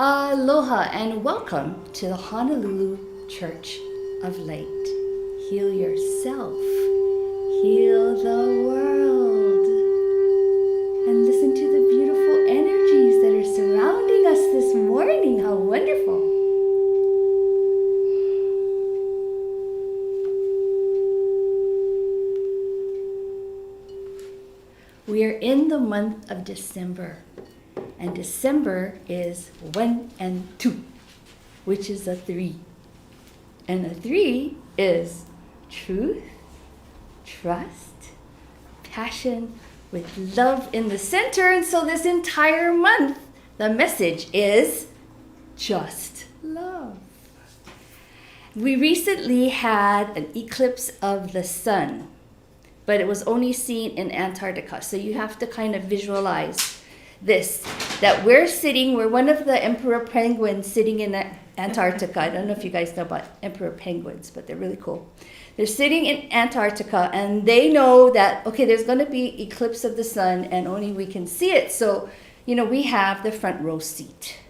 Aloha and welcome to the Honolulu Church of Light. Heal yourself, heal the world, and listen to the beautiful energies that are surrounding us this morning. How wonderful! We are in the month of December. And December is 1 and 2, which is a 3. And a 3 is truth, trust, passion, with love in the center. And so this entire month, the message is just love. We recently had an eclipse of the sun, but it was only seen in Antarctica. So you have to kind of visualize this, that we're one of the emperor penguins sitting in Antarctica. I don't know if you guys know about emperor penguins, but they're really cool. They're sitting in Antarctica and they know that, okay, there's going to be eclipse of the sun and only we can see it. So, we have the front row seat.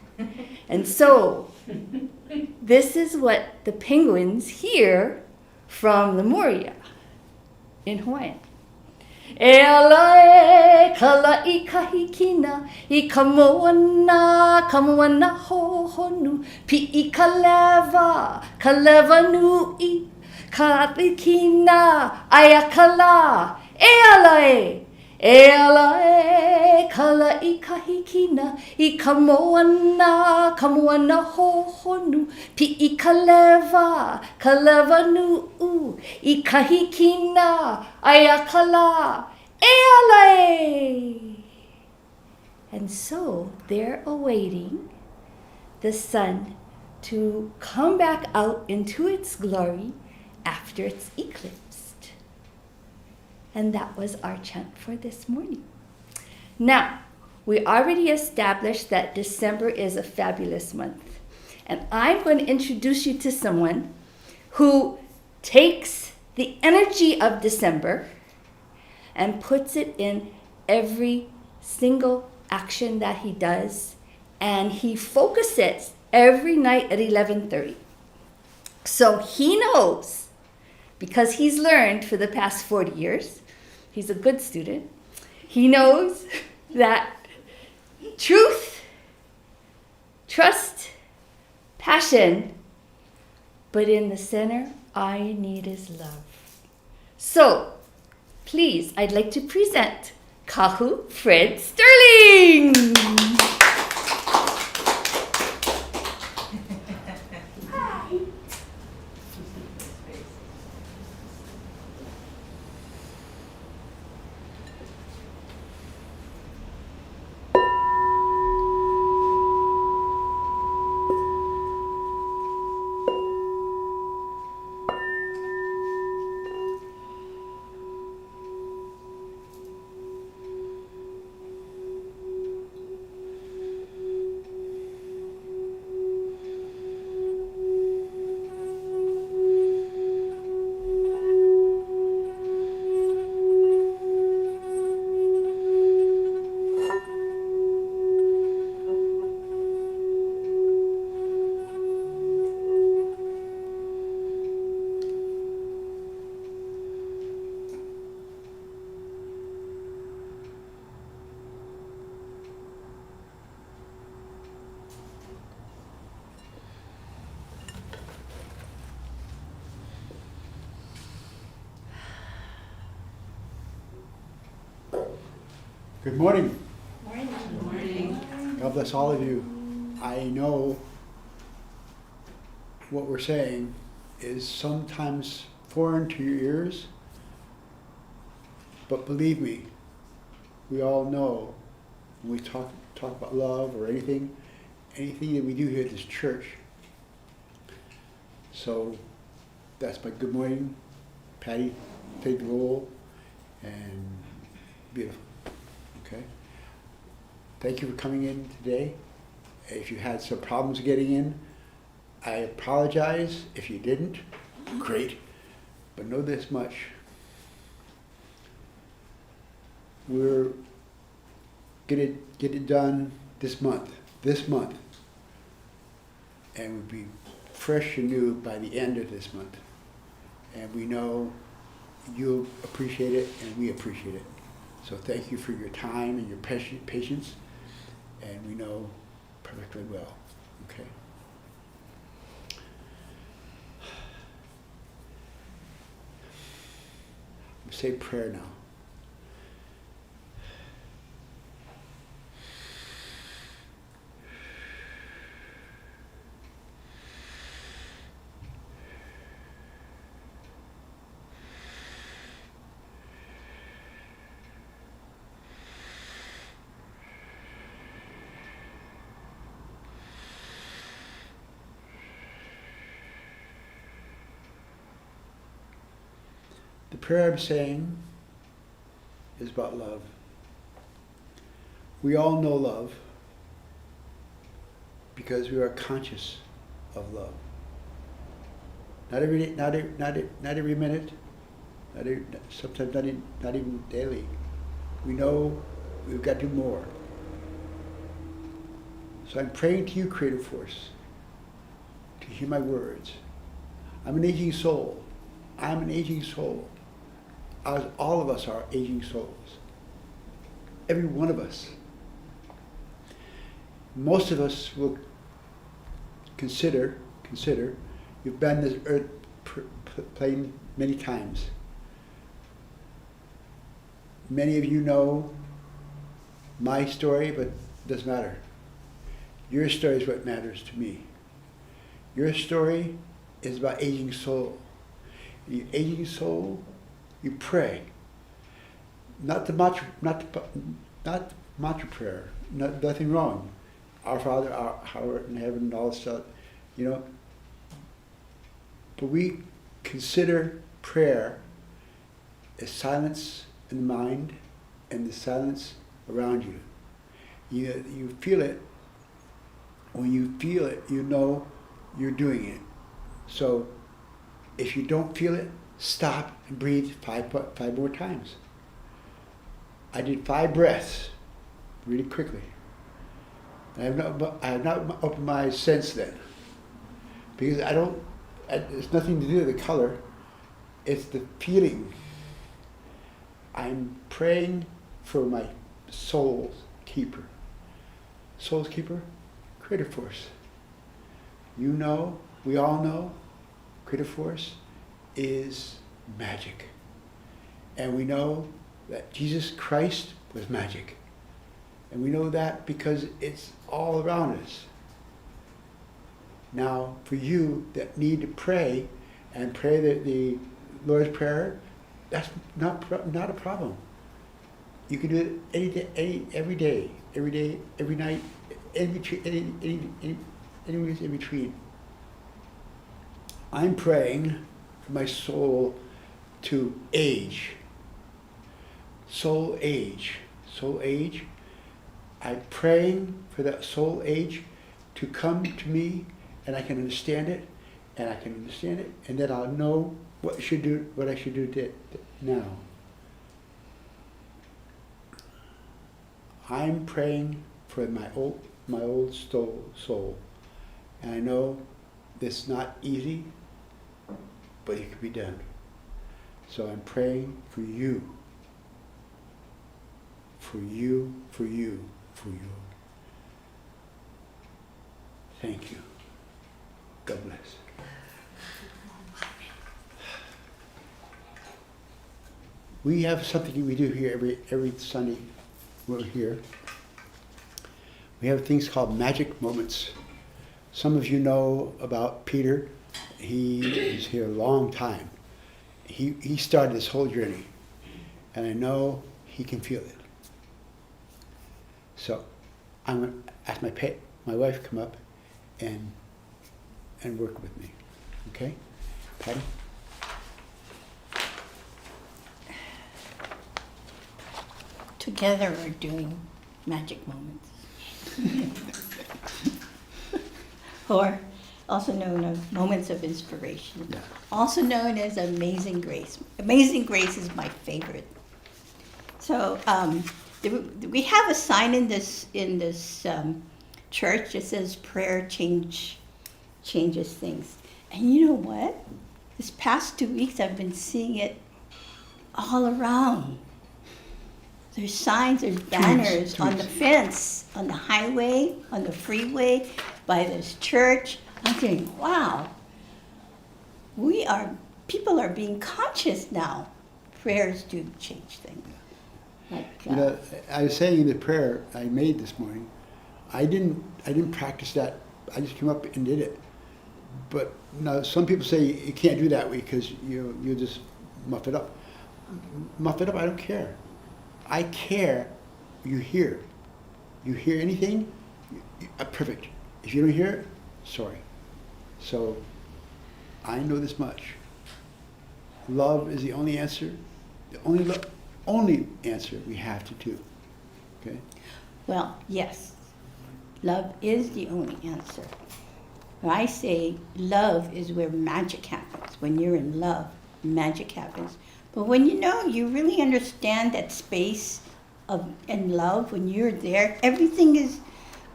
And so this is what the penguins hear from the Moria in Hawaiian. E alae kala I kahikina I kamoana hohonu pi I kaleva nui kahikina ayakala e alae kala I kahikina I kamoana hohonu pi I kaleva nui I kahikina ayakala e alae. And so they're awaiting the sun to come back out into its glory after it's eclipsed. And that was our chant for this morning. Now, we already established that December is a fabulous month. And I'm going to introduce you to someone who takes the energy of December and puts it in every single action that he does. And he focuses every night at 11:30. So he knows, because he's learned for the past 40 years, he's a good student, he knows that truth, trust, passion, but in the center, all you need is love. So, please, I'd like to present Kahu Fred Sterling. Good morning. Morning. Good morning. God bless all of you. I know what we're saying is sometimes foreign to your ears, but believe me, we all know when we talk about love or anything that we do here at this church. So that's my good morning. Patty, take the roll, and beautiful. Okay. Thank you for coming in today. If you had some problems getting in, I apologize. If you didn't, great. But know this much. We're get it done this month. and we'll be fresh and new by the end of this month. And we know you'll appreciate it, and we appreciate it. So thank you for your time and your patience, and we know perfectly well. Okay? We'll say prayer now. The prayer I'm saying is about love. We all know love because we are conscious of love. Not every day, not every minute, sometimes not even daily. We know we've got to do more. So I'm praying to you, Creative Force, to hear my words. I'm an aging soul. I'm an aging soul. As all of us are aging souls. Every one of us. Most of us will consider, you've been this earth plane many times. Many of you know my story, but it doesn't matter. Your story is what matters to me. Your story is about aging soul. The aging soul, you pray. Not the mantra prayer. Nothing wrong. Our Father, our art in heaven, and all this stuff, you know. But we consider prayer as silence in the mind and the silence around you. You feel it. When you feel it, you know you're doing it. So if you don't feel it, stop and breathe five more times. I did 5 breaths really quickly. I have not opened my eyes since then. Because it's nothing to do with the color, it's the feeling. I'm praying for my soul's keeper. Soul's keeper? Creative Force. You know, we all know, Creative Force is magic. And we know that Jesus Christ was magic. And we know that because it's all around us. Now, for you that need to pray and pray the Lord's Prayer, that's not a problem. You can do it every day, every night, any in between. I'm praying for my soul to age. Soul age. I'm praying for that soul age to come to me, and I can understand it, and then I'll know what I should do now. I'm praying for my old soul, and I know it's not easy, but it can be done. So I'm praying for you. For you. Thank you. God bless. We have something we do here every Sunday. We're here. We have things called magic moments. Some of you know about Peter. He is here a long time. He started this whole journey, and I know he can feel it. So I'm going to ask my wife to come up and work with me. Okay? Patty? Together we're doing magic moments. Or also known as moments of inspiration. Yeah. Also known as Amazing Grace. Amazing Grace is my favorite. So we have a sign in this church that says prayer change changes things. And you know what? This past 2 weeks, I've been seeing it all around. There's signs, there's banners on the fence, on the highway, on the freeway, by this church. I'm thinking, wow, people are being conscious now. Prayers do change things. Like, You know, I was saying in the prayer I made this morning, I didn't practice that. I just came up and did it. But now some people say you can't do that because you just muff it up. Muff it up, I don't care. I care you hear. You hear anything, perfect. If you don't hear it, sorry. So I know this much. Love is the only answer, the only answer we have to do. Okay? well, yes, love is the only answer. When I say love is where magic happens. When you're in love, magic happens. But when you really understand that space of and love, when you're there, everything is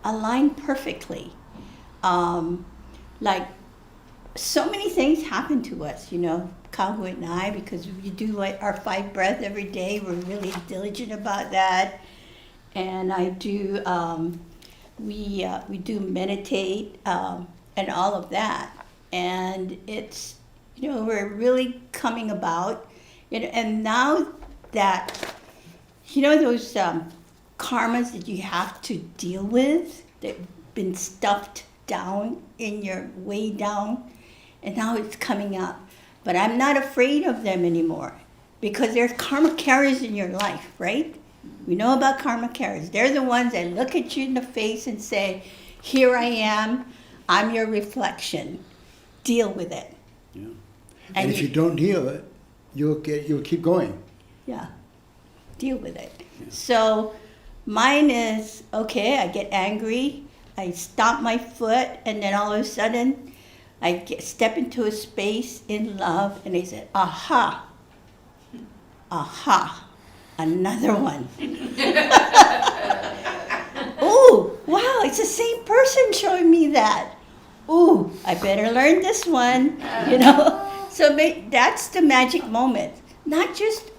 aligned perfectly. Like so many things happen to us, Kahu and I, because we do our 5 breaths every day. We're really diligent about that. And I do, we do meditate and all of that. And it's, we're really coming about. And now that, those karmas that you have to deal with, that have been stuffed down in your way down, and now it's coming up. But I'm not afraid of them anymore because there's karma carriers in your life, right? We know about karma carriers. They're the ones that look at you in the face and say, here I am, I'm your reflection. Deal with it. Yeah. And if you don't deal with it, you'll keep going. Yeah, deal with it. Yeah. So mine is, okay, I get angry, I stomp my foot, and then all of a sudden I step into a space in love, and I said, aha, another one. Ooh, wow, it's the same person showing me that. Ooh, I better learn this one, So that's the magic moment. Not just,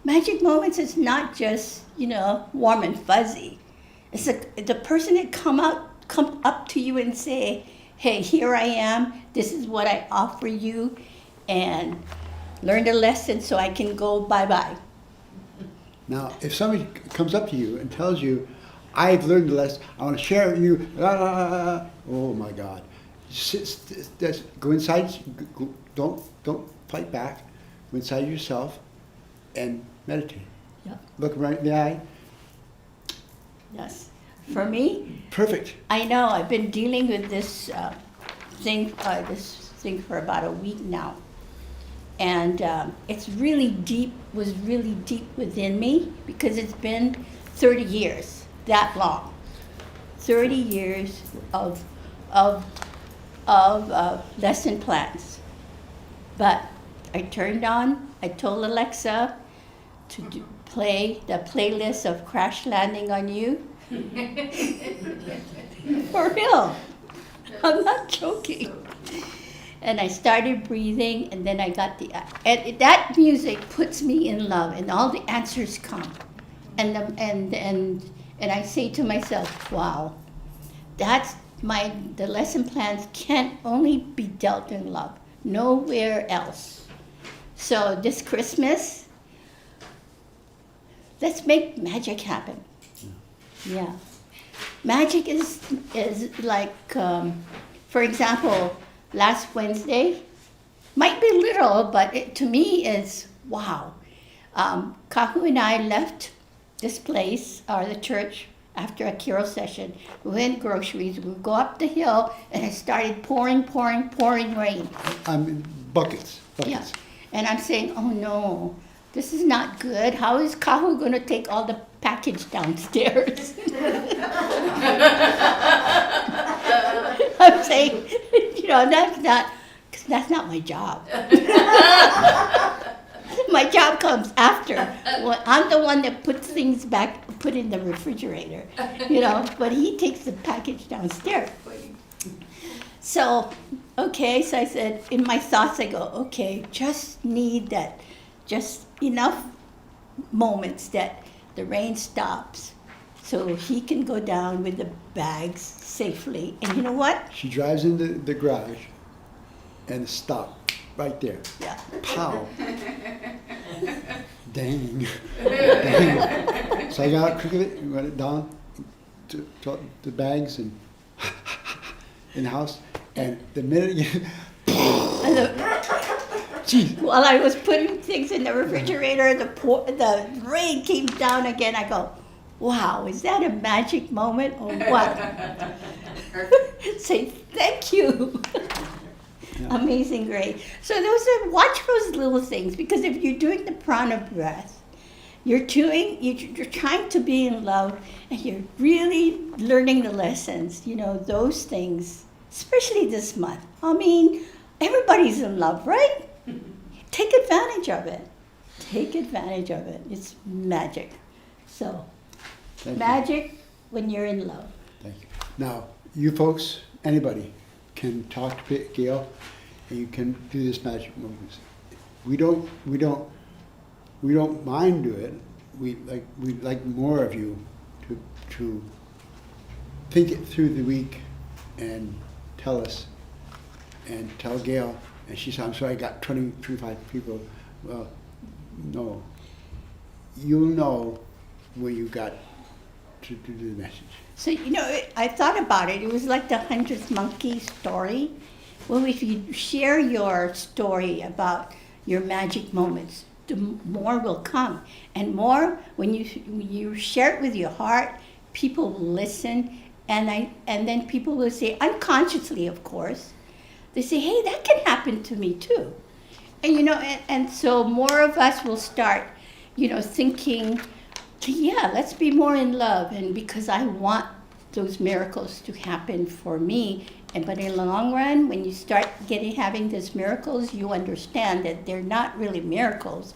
magic moments is not just, warm and fuzzy. It's the person that come up to you and say, hey, here I am, this is what I offer you, and learn the lesson so I can go bye-bye. Now, if somebody comes up to you and tells you, I've learned the lesson, I want to share it with you, oh my God. Go inside, don't fight back, go inside yourself and meditate. Yeah. Look right in the eye. Yes. For me, perfect. I know, I've been dealing with this thing for about a week now. And it's really deep, was really deep within me because it's been 30 years, that long. 30 years of lesson plans. But I told Alexa to play the playlist of Crash Landing on You. For real. I'm not joking. And I started breathing, and then I got and that music puts me in love, and all the answers come. And I say to myself, wow, the lesson plans can only be dealt in love, nowhere else. So this Christmas, let's make magic happen. Yeah. Magic is like, for example, last Wednesday, might be little, but to me is wow. Kahu and I left this place, or the church, after a Kiro session. We went groceries, we would go up the hill, and it started pouring rain. Buckets. Yeah. And I'm saying, oh no, this is not good. How is Kahu going to take all the package downstairs? I'm saying, that's not my job. My job comes after. Well, I'm the one that puts things back, put in the refrigerator, but he takes the package downstairs. So, okay, so I said, in my thoughts, I go, okay, just need that, just enough moments that the rain stops so he can go down with the bags safely. And you know what? She drives into the garage and stop right there. Yeah. Pow. Dang. Dang. So I got out quickly, run it down to the bags and in the house. And the minute you, And geez, while I was putting things in the refrigerator, the rain came down again. I go, wow, is that a magic moment or what? Say thank you. Yeah. Amazing grace. So watch those little things, because if you're doing the prana breath, you're trying to be in love, and you're really learning the lessons. You know, those things, especially this month. I mean, everybody's in love, right? Take advantage of it. Take advantage of it. It's magic. So, thank you. magic when you're in love. Thank you. Now, you folks, anybody can talk to Gail, and you can do this magic movements. We don't mind do it. We'd like more of you to think it through the week and tell us and tell Gail. And she said, I'm sorry, I got 25 people. Well, no. You'll know when you got to do the message. So, you know, I thought about it. It was like the 100th monkey story. Well, if you share your story about your magic moments, the more will come. And more, when you share it with your heart, people will listen. And then people will say, unconsciously, of course, they say, hey, that can happen to me too. And, you know, and so more of us will start, you know, thinking, yeah, let's be more in love. And because I want those miracles to happen for me. But in the long run, when you start having these miracles, you understand that they're not really miracles.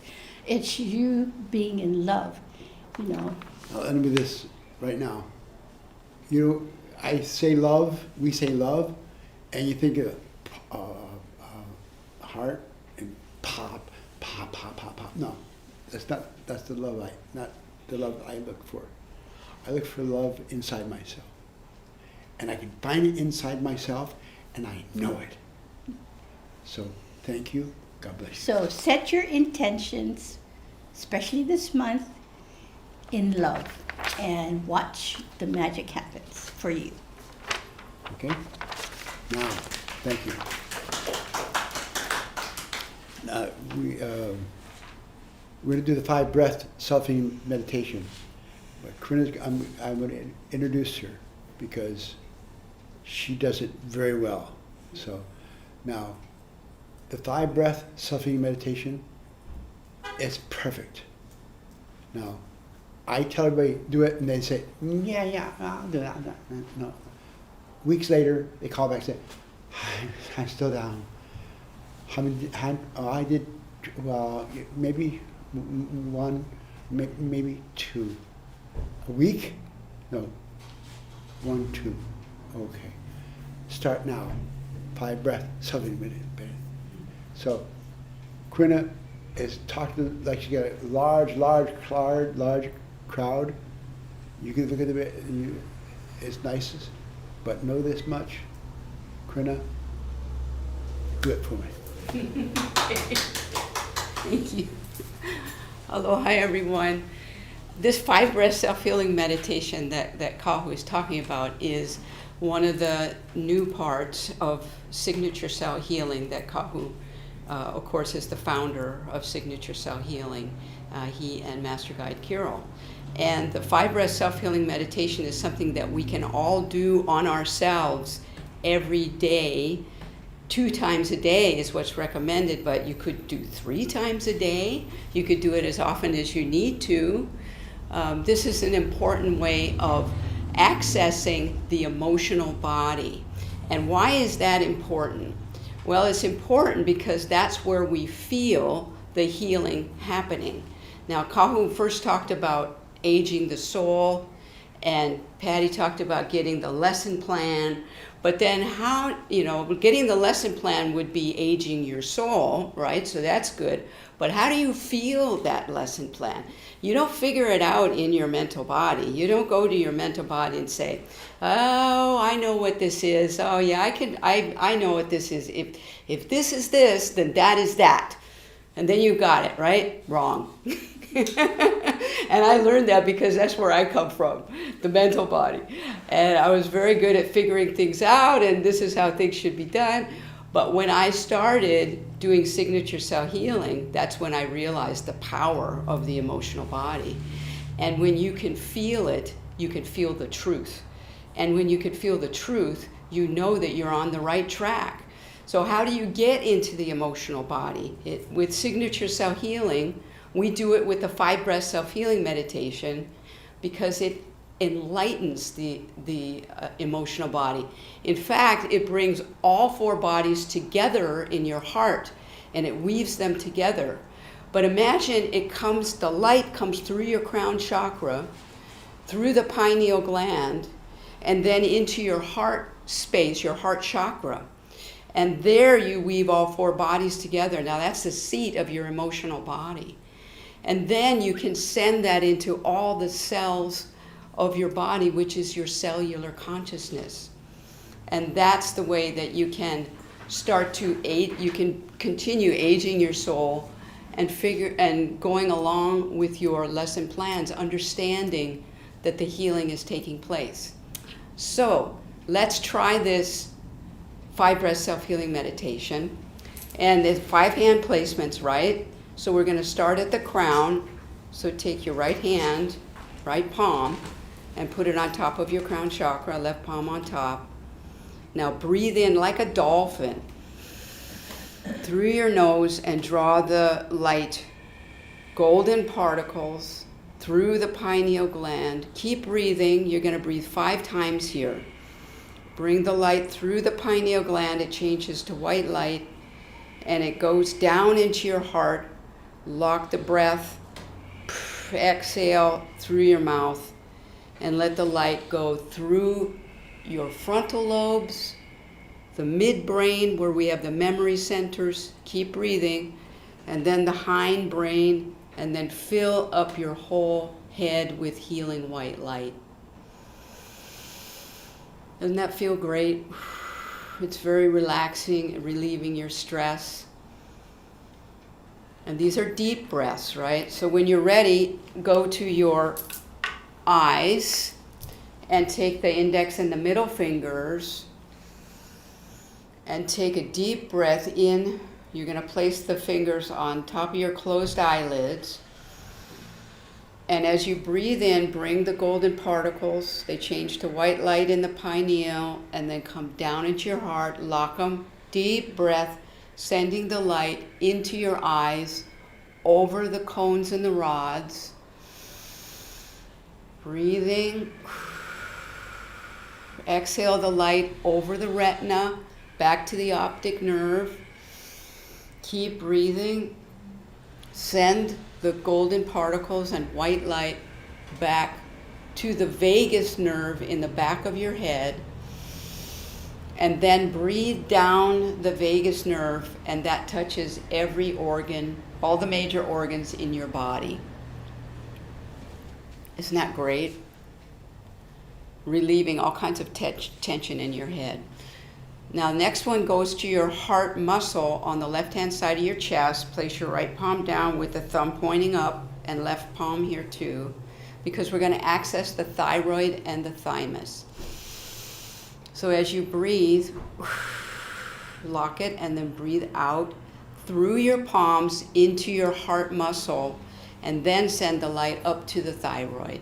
It's you being in love, you know. I'll end with this right now. You know, I say love, we say love, and you think of heart and pop, pop, pop, pop, pop. No, that's the love not the love I look for. I look for love inside myself. And I can find it inside myself, and I know it. So, thank you. God bless you. So set your intentions, especially this month, in love, and watch the magic happens for you. Okay? Now, thank you. We're going to do the 5 breath selfie meditation. But Corinna's, I'm going to introduce her because she does it very well. So now, the 5 breath selfie meditation is perfect. Now, I tell everybody do it, and they say, yeah, I'll do that. No. Weeks later, they call back and say, I'm still down. I did, well, maybe 1, maybe 2. A week? No. 1, 2. Okay. Start now. 5 breath, selfie meditation. So, Quina is talking like she got a large crowd. You can look at the it's nicest, but know this much, Quina, do it for me. Thank you. Aloha, everyone. This 5 breath self-healing meditation that Kahu is talking about is one of the new parts of signature cell healing that Kahu, of course, is the founder of signature cell healing, he and Master Guide Kirill. And the 5 breath self-healing meditation is something that we can all do on ourselves every day. 2 times a day is what's recommended, but you could do 3 times a day. You could do it as often as you need to. This is an important way of accessing the emotional body. And why is that important? Well, it's important because that's where we feel the healing happening. Now, Kahu first talked about aging the soul, and Patty talked about getting the lesson plan. But then how, getting the lesson plan would be aging your soul, right? So that's good. But how do you feel that lesson plan? You don't figure it out in your mental body. You don't go to your mental body and say, oh, I know what this is. Oh yeah, I know what this is. If this is this, then that is that. And then you got it, right? Wrong. And I learned that because that's where I come from, the mental body. And I was very good at figuring things out, and this is how things should be done. But when I started doing signature cell healing, that's when I realized the power of the emotional body. And when you can feel it, you can feel the truth. And when you can feel the truth, you know that you're on the right track. So how do you get into the emotional body? With signature cell healing, we do it with the 5 breath self-healing meditation because it enlightens the emotional body. In fact, it brings all 4 bodies together in your heart and it weaves them together. But imagine the light comes through your crown chakra, through the pineal gland, and then into your heart space, your heart chakra. And there you weave all 4 bodies together. Now that's the seat of your emotional body. And then you can send that into all the cells of your body, which is your cellular consciousness. And that's the way that you can start to you can continue aging your soul and going along with your lesson plans, understanding that the healing is taking place. So let's try this 5 breath self-healing meditation. And there's 5 hand placements, right? So we're going to start at the crown. So take your right hand, right palm, and put it on top of your crown chakra, left palm on top. Now breathe in like a dolphin through your nose and draw the light, golden particles through the pineal gland. Keep breathing. You're going to breathe 5 times here. Bring the light through the pineal gland. It changes to white light and it goes down into your heart. Lock the breath. Exhale through your mouth and let the light go through your frontal lobes, the midbrain where we have the memory centers. Keep breathing. And then the hindbrain, and then fill up your whole head with healing white light. Doesn't that feel great? It's very relaxing, relieving your stress. And these are deep breaths, right? So when you're ready, go to your eyes and take the index and the middle fingers and take a deep breath in. You're going to place the fingers on top of your closed eyelids. And as you breathe in, bring the golden particles. They change to white light in the pineal and then come down into your heart. Lock them. Deep breath, sending the light into your eyes, over the cones and the rods. Breathing. Exhale the light over the retina, back to the optic nerve. Keep breathing. Send the golden particles and white light back to the vagus nerve in the back of your head. And then breathe down the vagus nerve, and that touches every organ, all the major organs in your body. Isn't that great? Relieving all kinds of tension in your head. Now, next one goes to your heart muscle on the left-hand side of your chest. Place your right palm down with the thumb pointing up and left palm here too, because we're going to access the thyroid and the thymus. So as you breathe, lock it and then breathe out through your palms into your heart muscle, and then send the light up to the thyroid.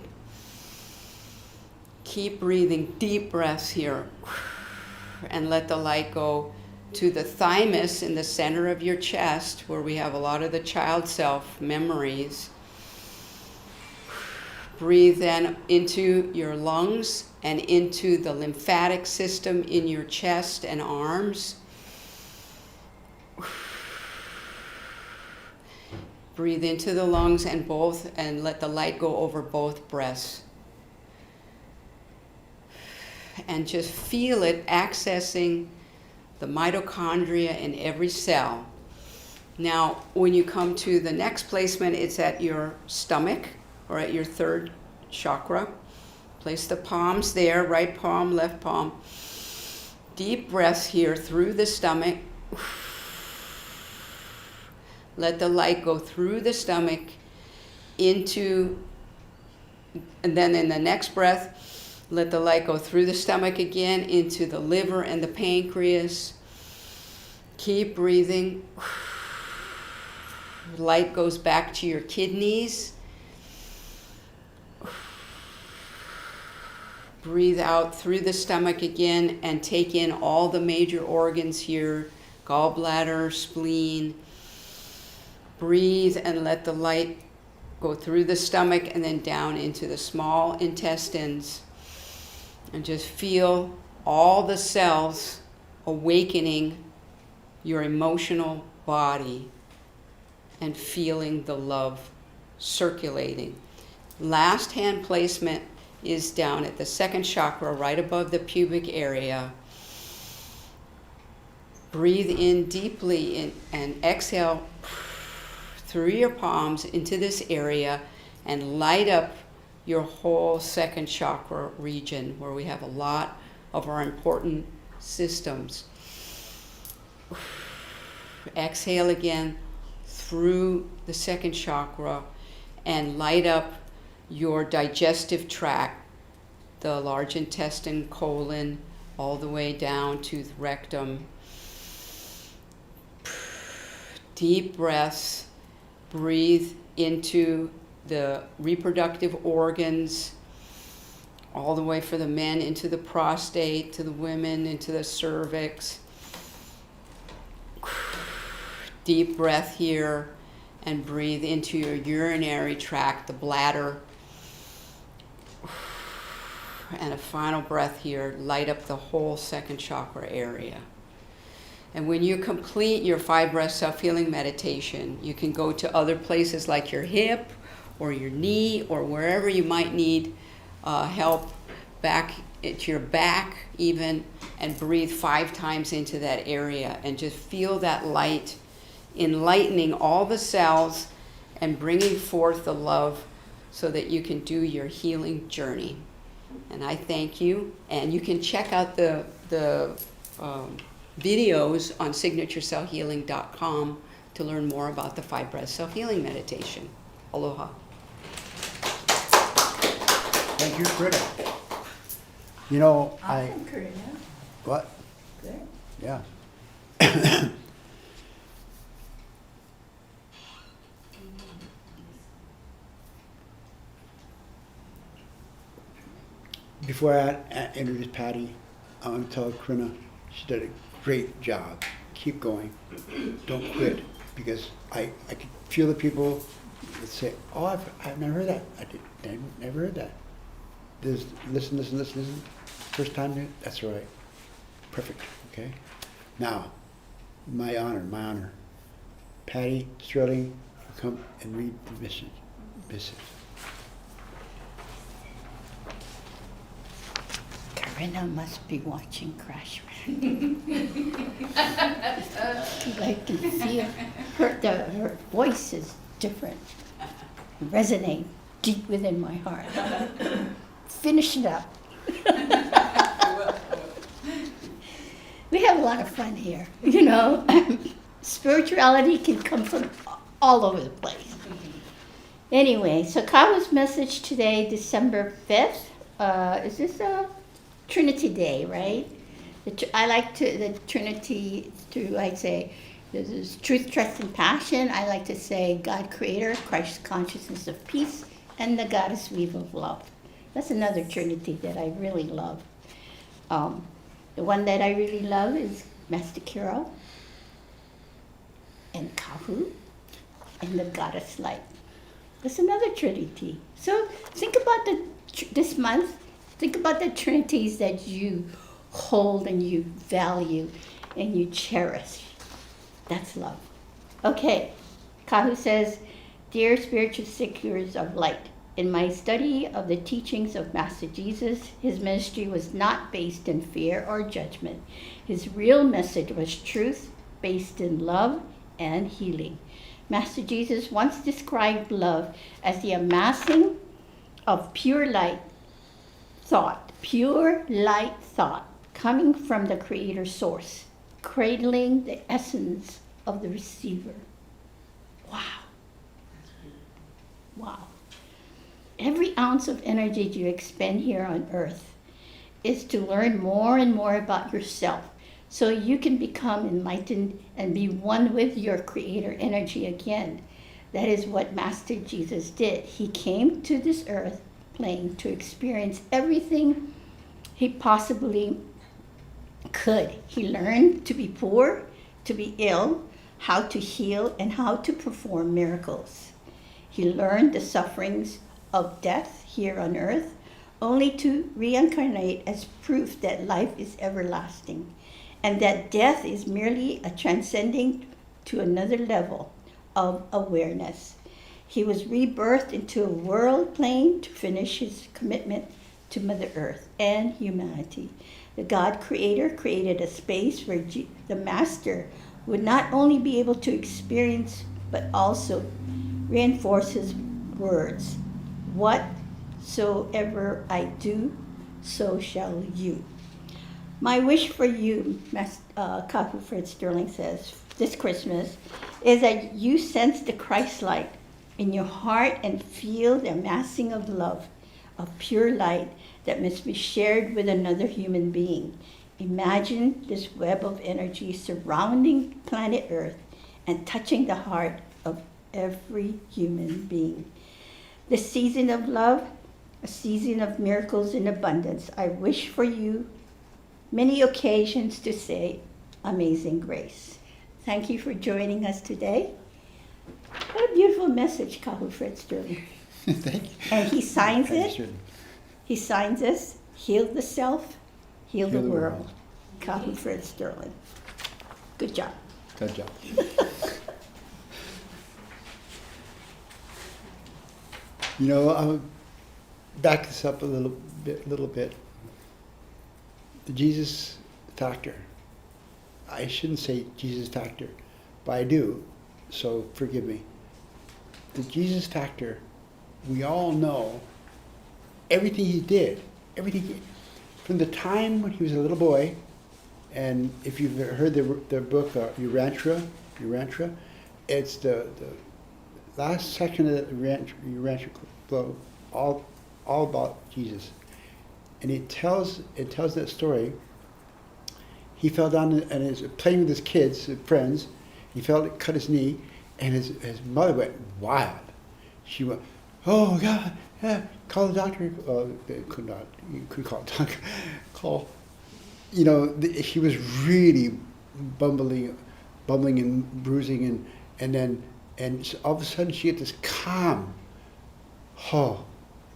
Keep breathing, deep breaths here. And let the light go to the thymus in the center of your chest, where we have a lot of the child self memories. Breathe then into your lungs and into the lymphatic system in your chest and arms. Breathe into the lungs and let the light go over both breasts. and just feel it accessing the mitochondria in every cell. Now, when you come to the next placement, it's at your stomach or at your third chakra. Place the palms there, right palm, left palm. Deep breaths here through the stomach. Let the light go through the stomach into, and then in the next breath, let the light go through the stomach again into the liver and the pancreas. Keep breathing. Light goes back to your kidneys. Breathe out through the stomach again and take in all the major organs here, gallbladder, spleen. Breathe and let the light go through the stomach and then down into the small intestines. And just feel all the cells awakening your emotional body and feeling the love circulating. Last hand placement is down at the second chakra, right above the pubic area. Breathe in deeply and exhale through your palms into this area and light up your whole second chakra region where we have a lot of our important systems. Exhale again through the second chakra and light up your digestive tract, the large intestine, colon, all the way down to the rectum. Deep breaths. Breathe into the reproductive organs, all the way for the men into the prostate, to the women into the cervix. Deep breath here and breathe into your urinary tract, the bladder. And a final breath here, light up the whole second chakra area. And when you complete your 5-breath self-healing meditation, you can go to other places like your hip or your knee or wherever you might need help, back to your back even, and breathe 5 times into that area and just feel that light enlightening all the cells and bringing forth the love so that you can do your healing journey. And I thank you. And you can check out the videos on signaturecellhealing.com to learn more about the 5-breath self-healing meditation. Aloha. Thank you, Britta. You know, Awesome, Karina. What? Good. Yeah. Before I introduce Patty, I want to tell Karina she did a great job. Keep going. Don't quit, because I could feel the people that say, "Oh, I've never heard that. I never heard that." There's listen. First time, that's right. Perfect. Okay. Now, my honor. Patty Sterling, come and read the missive. Karina must be watching Crash Land. I can feel her voice is different, resonate deep within my heart. Finish it up. We have a lot of fun here, you know. Spirituality can come from all over the place. Anyway, so Kahu's message today, December 5th, is this a Trinity Day, right? I like the Trinity through, I say, there's truth, trust, and passion. I like to say God Creator, Christ consciousness of peace, and the Goddess weave of love. That's another Trinity that I really love. The one that I really love is Master Kiro and Kahu and the Goddess Light. That's another Trinity. So think about this month. Think about the Trinities that you hold and you value and you cherish. That's love. Okay, Kahu says, "Dear spiritual seekers of light, In my study of the teachings of Master Jesus, his ministry was not based in fear or judgment. His real message was truth based in love and healing. Master Jesus once described love as the amassing of pure light thought coming from the Creator source, cradling the essence of the receiver. Wow. Wow. Every ounce of energy you expend here on earth is to learn more and more about yourself so you can become enlightened and be one with your Creator energy again. That is what Master Jesus did. He came to this earth plane to experience everything he possibly could. He learned to be poor, to be ill, how to heal, and how to perform miracles. He learned the sufferings of death here on earth, only to reincarnate as proof that life is everlasting, and that death is merely a transcending to another level of awareness. He was rebirthed into a world plane to finish his commitment to Mother Earth and humanity. The God Creator created a space where the Master would not only be able to experience, but also reinforce his words. Whatsoever I do, so shall you. My wish for you, Kahu Fred Sterling says, this Christmas, is that you sense the Christ light in your heart and feel the amassing of love, of pure light that must be shared with another human being. Imagine this web of energy surrounding planet Earth and touching the heart of every human being. The season of love, a season of miracles in abundance. I wish for you many occasions to say Amazing Grace. Thank you for joining us today. What a beautiful message, Kahu Fred Sterling. Thank you. And he signs Thanks, it. Jordan. He signs this, heal the self, heal the Heal the world. world. Kahu Fred Sterling. Good job. Good job. You know, I'll back this up a little bit. The Jesus factor. I shouldn't say Jesus factor, but I do, so forgive me. The Jesus factor, we all know everything he did, from the time when he was a little boy, and if you've heard the book Urantia, it's the last section of the Urantia flow, all about Jesus, and it tells that story. He fell down and is playing with his kids, his friends. He cut his knee, and his mother went wild. She went, "Oh God, call the doctor." They could not. You could call a doctor. You know, he was really bumbling and bruising, and so all of a sudden she had this calm. Oh,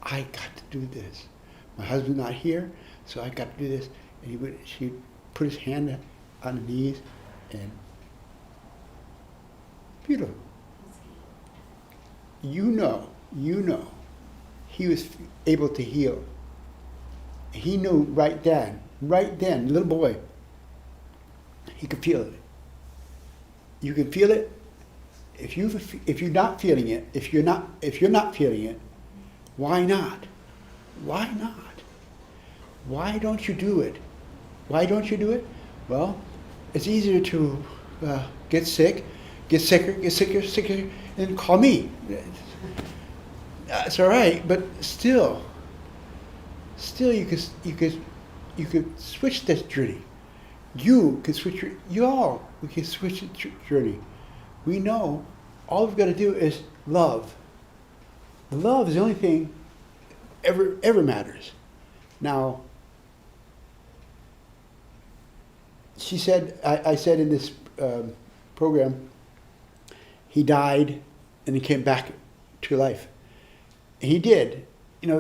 I got to do this. My husband's not here, so I got to do this. And she put his hand on the knees, and beautiful. You know, he was able to heal. He knew right then, little boy, he could feel it. You can feel it. If you're not feeling it, if you're not feeling it, why not? Why not? Why don't you do it? Why don't you do it? Well, it's easier to get sicker, and call me. It's all right, but still you could switch this journey. You could switch we can switch the journey. We know all we've got to do is love. Love is the only thing ever matters. Now, she said, I said in this program, he died and he came back to life. And he did. You know,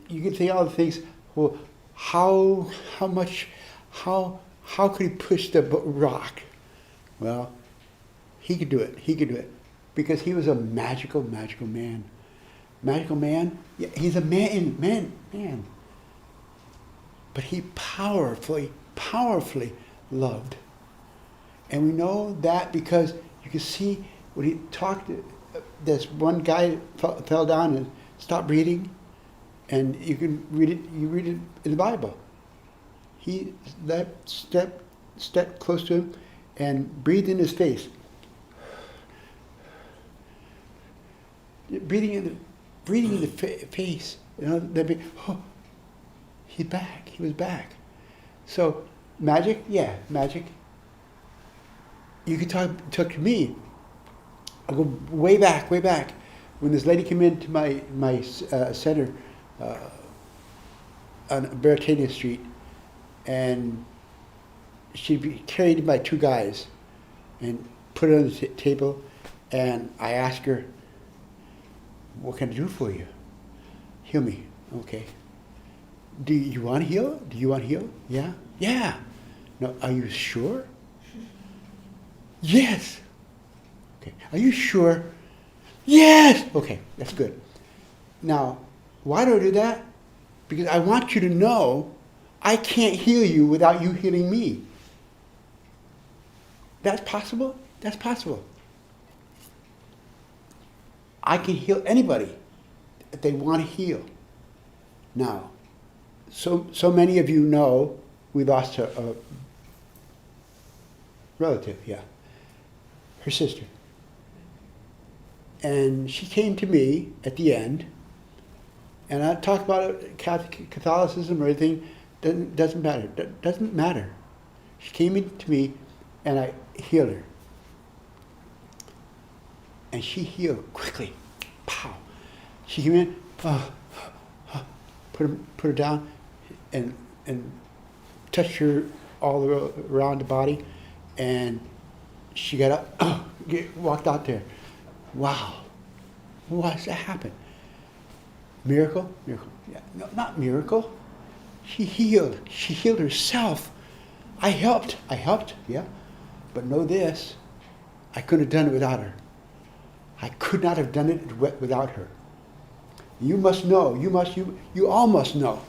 you can think all the things. Well, how could he push the rock? Well, he could do it. He could do it because he was a magical man. magical man. Yeah, he's a man. But he powerfully loved. And we know that because you can see when he talked, this one guy fell down and stopped breathing, and you can read it in the Bible. He stepped close to him and breathed in his face. Breathing in the face. You know, he's back. He was back. So magic, yeah, magic. You can talk to me. I'll go way back. When this lady came into my center on Baratania Street, and she'd be carried by two guys and put her on the table, and I asked her, "What can I do for you?" "Heal me." "Okay." Do you want to heal? "Yeah." "Yeah." "No, are you sure?" "Yes." "Okay. Are you sure?" "Yes." "Okay, that's good." Now, why do I do that? Because I want you to know I can't heal you without you healing me. That's possible? That's possible. I can heal anybody if they want to heal. Now, so many of you know we lost a relative, yeah, her sister. And she came to me at the end, and I talk about Catholicism or anything, doesn't matter. She came in to me, and I healed her. And she healed quickly. Pow. She came in, put her down, and touched her all around the body, and she got up, walked out there. Wow. What's that happen? Miracle? Yeah. No, not miracle. She healed herself. I helped, yeah. But know this, I couldn't have done it without her. I could not have done it without her. You must know, you all must know.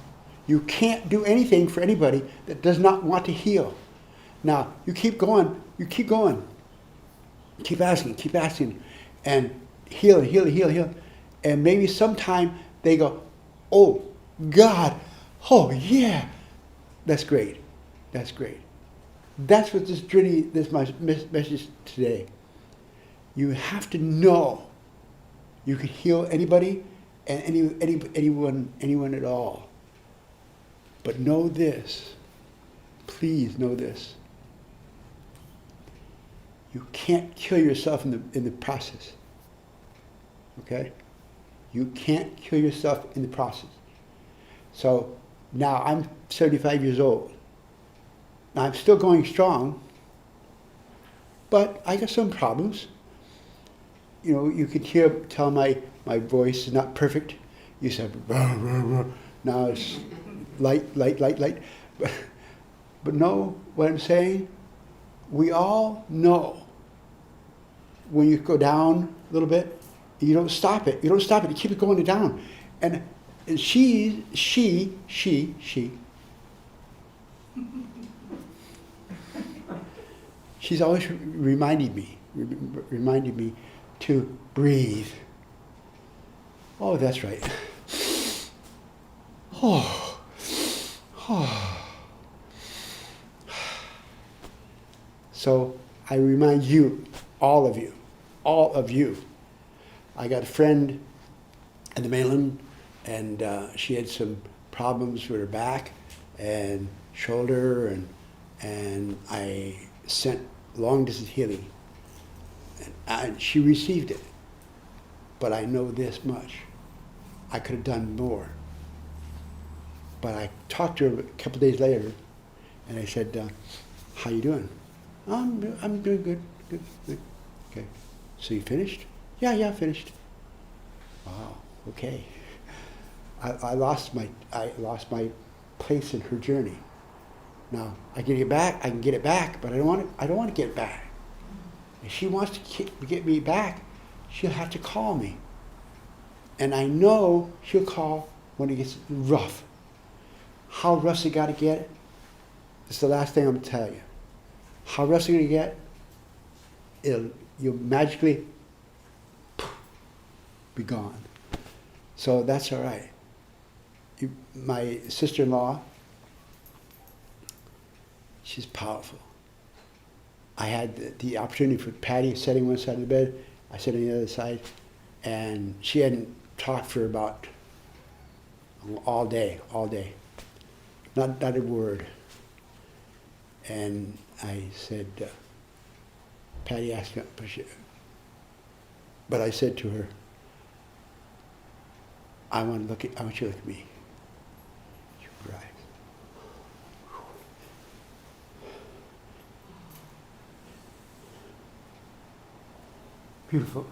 You can't do anything for anybody that does not want to heal. Now, you keep going. Keep asking, and heal. And maybe sometime they go, "Oh, God, oh yeah, that's great. That's what this journey, this my message today. You have to know you can heal anybody and anyone at all. But know this, please know this. You can't kill yourself in the process. Okay? You can't kill yourself in the process. So now I'm 75 years old. Now I'm still going strong, but I got some problems. You know, you can tell my voice is not perfect. You said, "Rah, rah, rah." Now it's light. But know what I'm saying? We all know when you go down a little bit, you don't stop it. You keep it going down. And she she's always reminding me to breathe. Oh, that's right. Oh. So I remind you, all of you. I got a friend in the mainland, and she had some problems with her back and shoulder, and I sent long distance healing, and she received it. But I know this much: I could have done more. But I talked to her a couple of days later, and I said, "How you doing?" I'm doing good. Okay. So you finished? Yeah, finished. Wow. Okay. I lost my place in her journey. Now I can get it back, but I don't want to get it back. If she wants to get me back, she'll have to call me. And I know she'll call when it gets rough. How rough's it got to get? It's the last thing I'm going to tell you. How rough's it going to get? You'll magically be gone. So that's all right. My sister-in-law, she's powerful. I had the opportunity for Patty sitting one side of the bed, I sat on the other side, and she hadn't talked for about all day. Not a word. And I said, Patty asked me, but I said to her, I want you to look at me. She cried. Beautiful.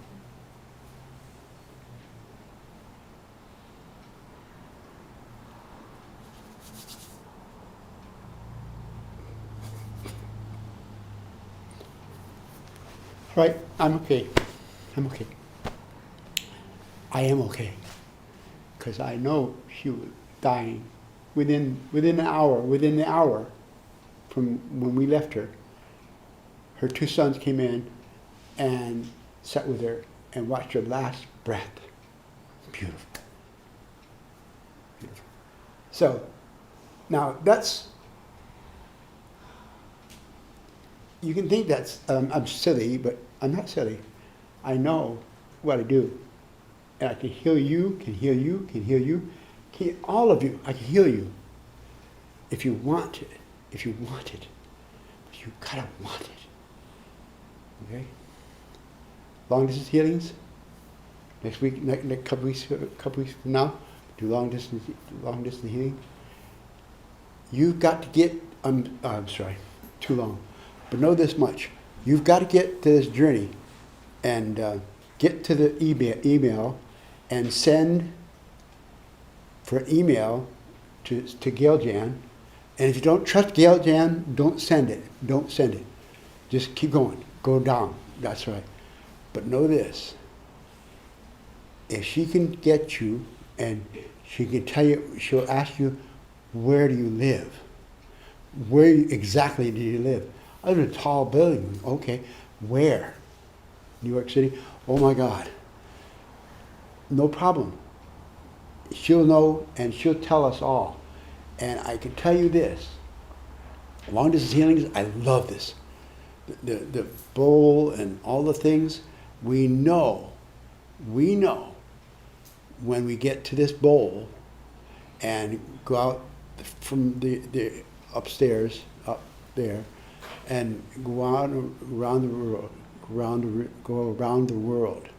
Right, I'm okay. I'm okay. I am okay. Because I know she was dying within the hour from when we left her. Her two sons came in and sat with her and watched her last breath. Beautiful. Beautiful. So, now you can think that's, I'm silly, but I'm not silly. I know what I do. And I can heal you, all of you, I can heal you. If you want it. But you gotta want it. Okay? Long distance healings. Next week, next couple weeks from now, do long distance healing. You've got to get, I'm sorry, too long. But know this much. You've got to get to this journey and get to the email and send for an email to Gail Jan. And if you don't trust Gail Jan, don't send it. Don't send it. Just keep going. Go down. That's right. But know this. If she can get you and she can tell you, she'll ask you, where do you live? Where exactly do you live? I live in a tall building. Okay. Where? New York City? Oh my God. No problem. She'll know and she'll tell us all. And I can tell you this. Long distance healings, I love this. The bowl and all the things, we know when we get to this bowl and go out from the upstairs, up there, and go around the world,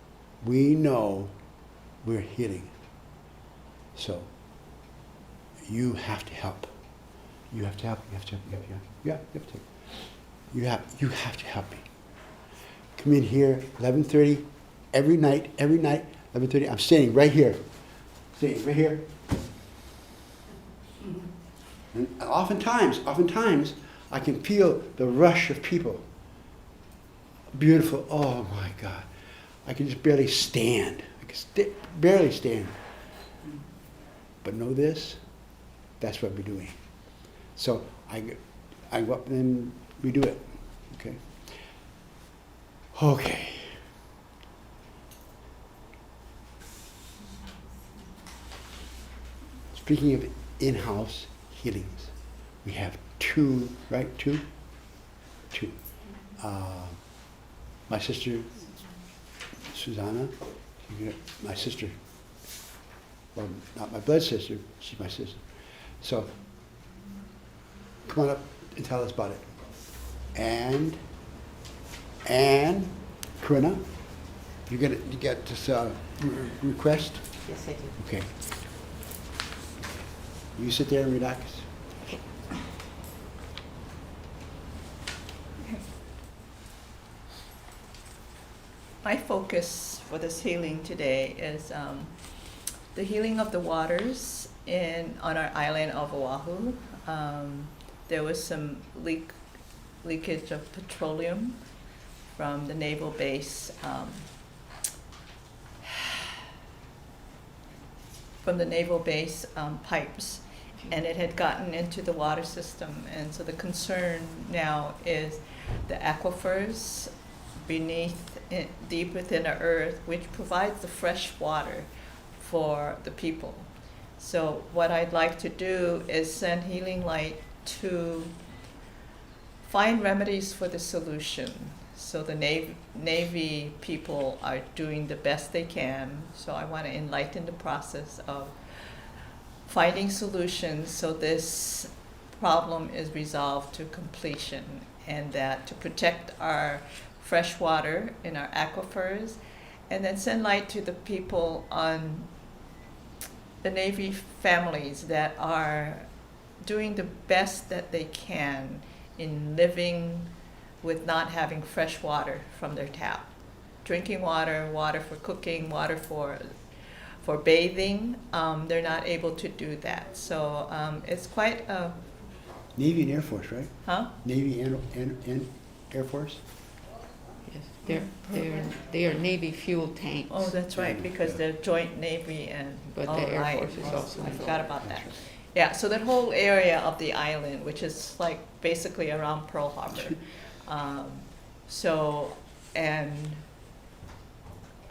we know we're healing. So you have to help. You have to help. You have to help me. Come in here, 11:30, every night, 11:30. I'm standing right here. And oftentimes, I can feel the rush of people. Beautiful. Oh my God. I can just barely stand. Barely stand. But know this, that's what we're doing. So I go up and we do it. Okay. Okay. Speaking of in-house healings, we have two, right? Two. My sister, Susanna, my sister, well, not my blood sister, she's my sister. So, come on up and tell us about it. And Corinna, you get this request? Yes, I do. Okay. You sit there and relax. My focus for this healing today is the healing of the waters on our island of Oahu. There was some leakage of petroleum from the naval base from the naval base pipes, and it had gotten into the water system. And so the concern now is the aquifers beneath, deep within the earth, which provides the fresh water for the people. So what I'd like to do is send healing light to find remedies for the solution. So the Navy people are doing the best they can. So I want to enlighten the process of finding solutions so this problem is resolved to completion, and that to protect our fresh water in our aquifers, and then send light to the people on the Navy families that are doing the best that they can in living with not having fresh water from their tap. Drinking water, water for cooking, water for bathing, they're not able to do that. So it's quite a... Navy and Air Force, right? Huh? Navy and Air Force? Yes, they are Navy fuel tanks. Oh, that's right, because Yeah. they're joint Navy and... But oh, the Air right. Force is also I involved. forgot about that. Yeah, so that whole area of the island, which is like basically around Pearl Harbor. So, and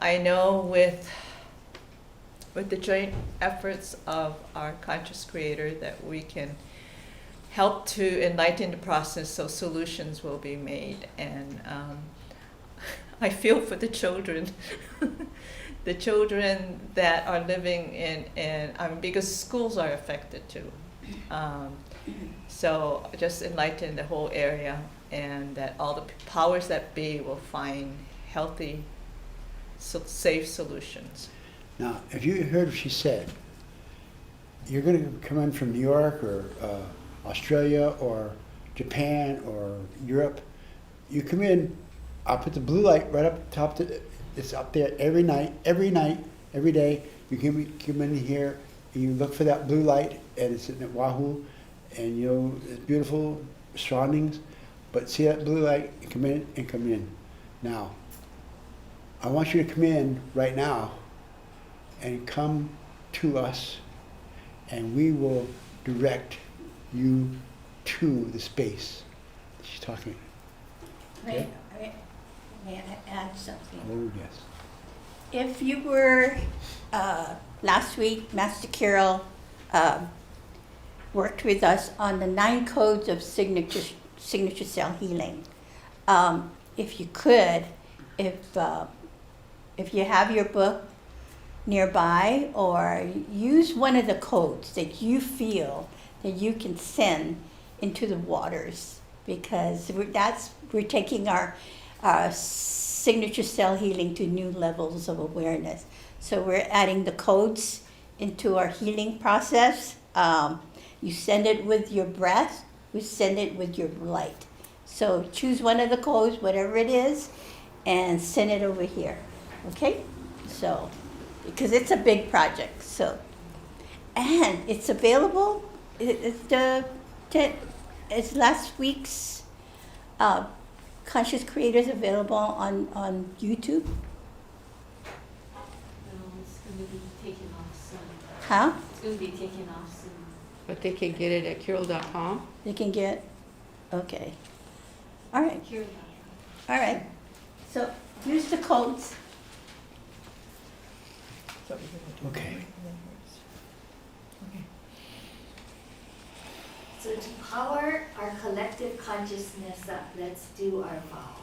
I know with the joint efforts of our conscious creator that we can help to enlighten the process so solutions will be made. And I feel for the children, the children that are living in because schools are affected too. So just enlighten the whole area, and that all the powers that be will find healthy, safe solutions. Now, if you heard what she said, you're going to come in from New York or Australia or Japan or Europe. You come in, I'll put the blue light right up top. It's up there every night, every day. You come in here and you look for that blue light, and it's in Oahu, and you know, it's beautiful surroundings. But see that blue light, come in. Now, I want you to come in right now and come to us, and we will direct you to the space she's talking. May I add something? Oh, yes. If you were, last week, Master Carol worked with us on the 9 codes of signature cell healing. If you could, if you have your book nearby, or use one of the codes that you feel that you can send into the waters, because we're taking our signature cell healing to new levels of awareness. So we're adding the codes into our healing process. You send it with your breath, we send it with your light. So choose one of the codes, whatever it is, and send it over here, okay? So, because it's a big project, so. And it's available, it's last week's Conscious Creators available on YouTube. It's going to be taken off soon. Huh? It's going to be taken off soon. But they can get it at Carol.com. You can get, okay. All right, all right. So use the codes. Okay. So to power our collective consciousness up, let's do our vowels.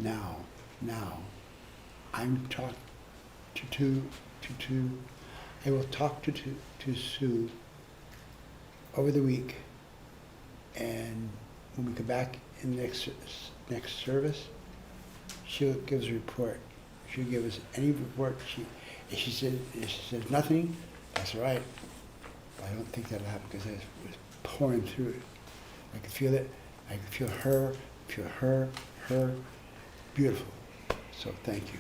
Now, I'm talking to I will talk to Sue over the week, and when we come back in the next service, she'll give us a report. She'll give us any report. If she says nothing, that's all right. But I don't think that'll happen because I was pouring through it. I could feel it. I could feel her. Beautiful. So thank you.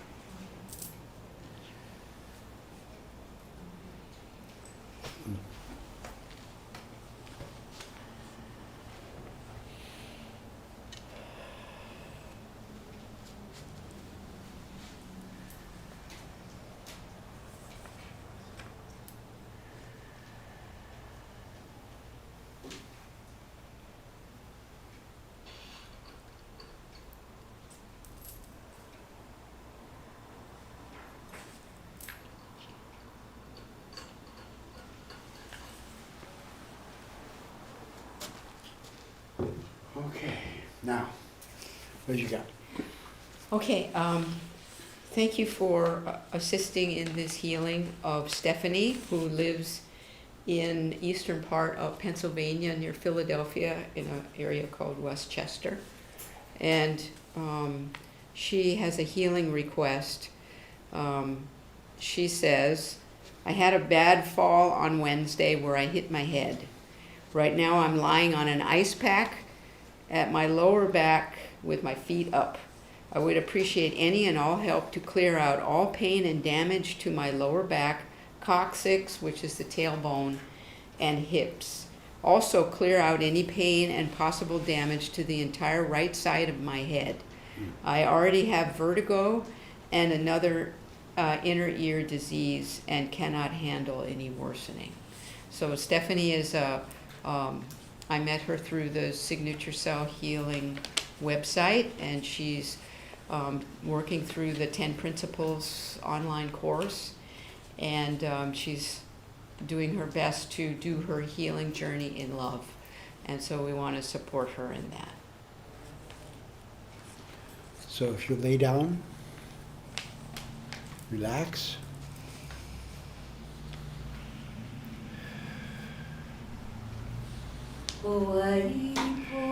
Okay, now, what you got? Okay, thank you for assisting in this healing of Stephanie, who lives in eastern part of Pennsylvania near Philadelphia in an area called Westchester. And she has a healing request. She says, I had a bad fall on Wednesday where I hit my head. Right now I'm lying on an ice pack at my lower back with my feet up. I would appreciate any and all help to clear out all pain and damage to my lower back, coccyx, which is the tailbone, and hips. Also clear out any pain and possible damage to the entire right side of my head. I already have vertigo and another inner ear disease and cannot handle any worsening. So Stephanie is I met her through the Signature Cell Healing website, and she's working through the 10 Principles online course, and she's doing her best to do her healing journey in love. And so we want to support her in that. So if you lay down, relax. Hawaii po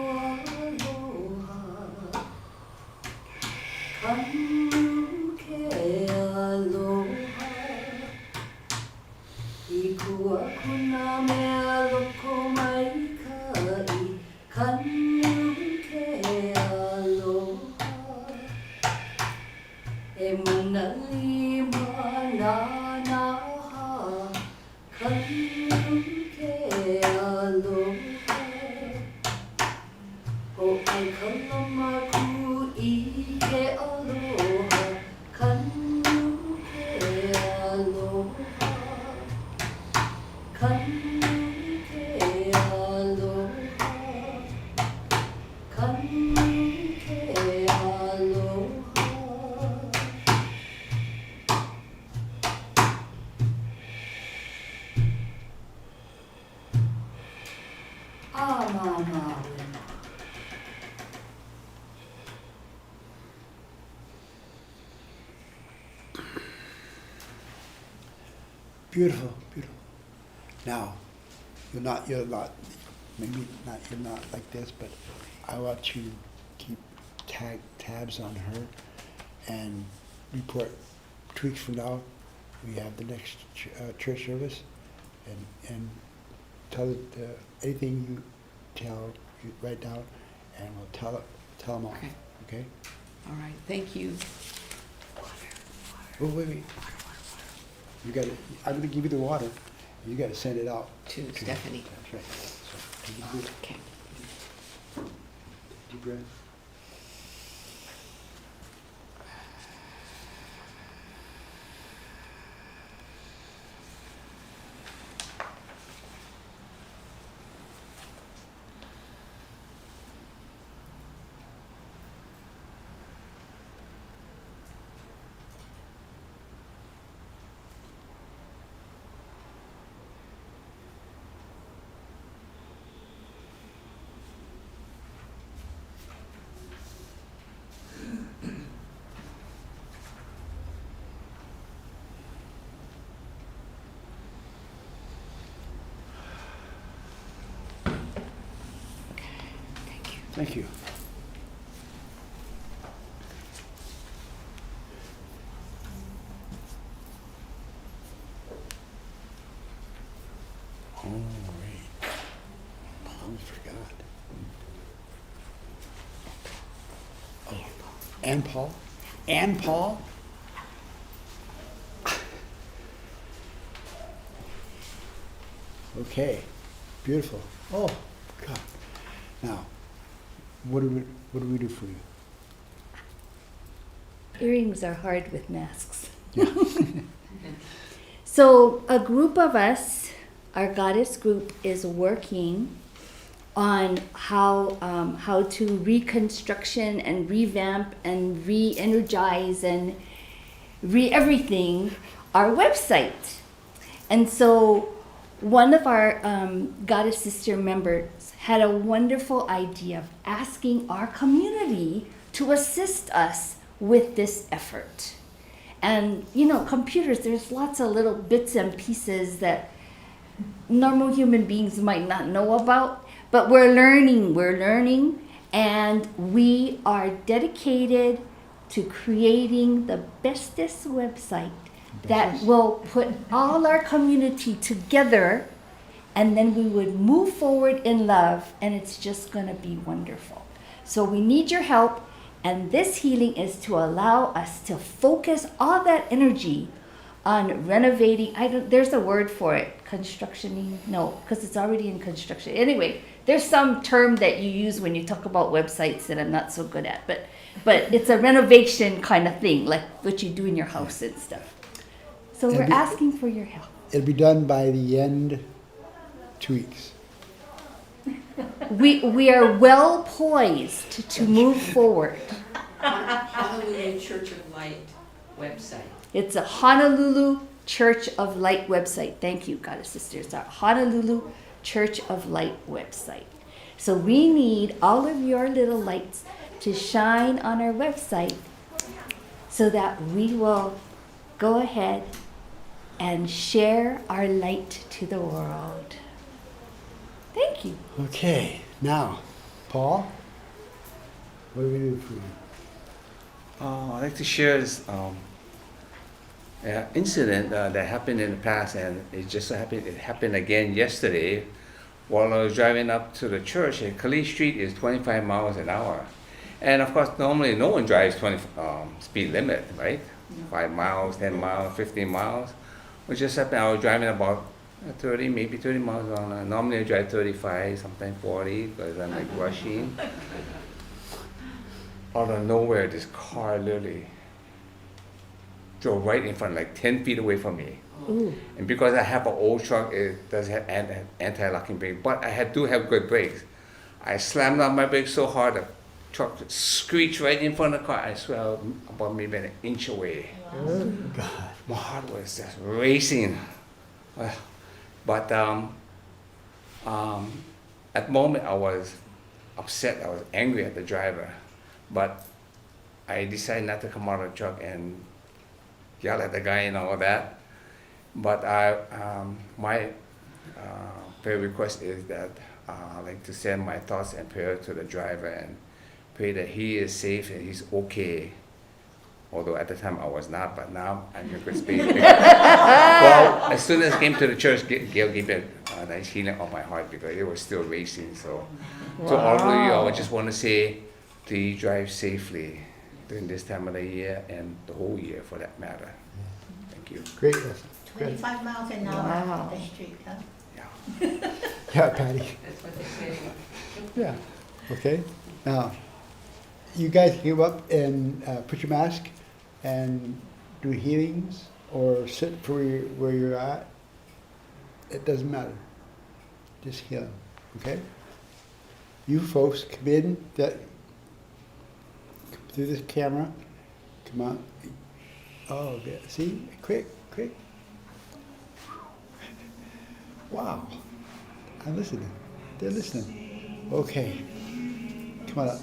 aloha, kanu ke aloha, iku aku na mea loko mai kai, kanu ke aloha, e mana lima na naha, kanu ke aloha. O ai kalama ku I ke aloha, kanu ke aloha, kanu ke aloha, kanu ke aloha. Mama. Beautiful, beautiful. Now, you're not, maybe not, you're not like this, but I want you to keep tabs on her and report 2 weeks from now. We have the next church service, and tell it anything you tell, you write down, and we'll tell them all. Okay. Okay? All right, thank you. Oh, wait. You got to. I'm going to give you the water. You got to send it out To Stephanie. That's right. So, take a deep, Okay. deep breath. Thank you. All right. I almost forgot. Oh, and Paul? And Paul? Okay, beautiful. Oh, God. Now, what do we do for you? Earrings are hard with masks. Yeah. So a group of us, our goddess group, is working on how to reconstruction and revamp and re-energize and everything our website. And so one of our goddess sister members had a wonderful idea of asking our community to assist us with this effort. And you know, computers, there's lots of little bits and pieces that normal human beings might not know about, but we're learning, and we are dedicated to creating the bestest website that will put all our community together, and then we would move forward in love, and it's just gonna be wonderful. So we need your help, and this healing is to allow us to focus all that energy on renovating. There's a word for it, constructioning. No, because it's already in construction. Anyway, there's some term that you use when you talk about websites that I'm not so good at, but it's a renovation kind of thing, like what you do in your house and stuff. So we're asking for your help. It'll be done by the end 2 weeks. We are well poised to move forward. Honolulu Church of Light website. It's a Honolulu Church of Light website. Thank you, Goddess Sisters. It's our Honolulu Church of Light website. So we need all of your little lights to shine on our website so that we will go ahead and share our light to the world. Thank you. Okay, now, Paul, what do we do for you? I'd like to share this incident that happened in the past, and it just happened. It happened again yesterday, while I was driving up to the church. And Kali Street is 25 miles an hour, and of course, normally no one drives 20 speed limit, right? 5 miles, 10 miles, 15 miles. It just happened. I was driving about 30, maybe 30 miles an hour. Normally I drive 35, sometimes 40, because I'm like rushing. Out of nowhere, this car literally drove right in front, like 10 feet away from me. Ooh. And because I have an old truck, it does have anti-locking brake, but I do have good brakes. I slammed on my brakes so hard, the truck screeched right in front of the car. I swear, about maybe an inch away. Oh, God. My heart was just racing. But at the moment I was upset, I was angry at the driver. But I decided not to come out of the truck and yell at the guy and all of that. But my prayer request is that I'd like to send my thoughts and prayers to the driver and pray that he is safe and he's okay. Although at the time I was not, but now I'm in good space. Well, as soon as I came to the church, Gail gave me a nice healing on my heart because it was still racing. So, to all of you, I would just want to say, please drive safely during this time of the year and the whole year for that matter. Thank you. Great lesson. Good. 25 miles an hour Wow. on the street, huh? Yeah. Yeah, Patty. That's what they say. Yeah. Okay. Now, you guys can go up and put your mask and do healings or sit for where you're at. It doesn't matter. Just heal them. Okay? You folks come in through this camera. Come on. Oh, yeah. See? Quick. Wow. I'm listening. They're listening. Okay. Come on up.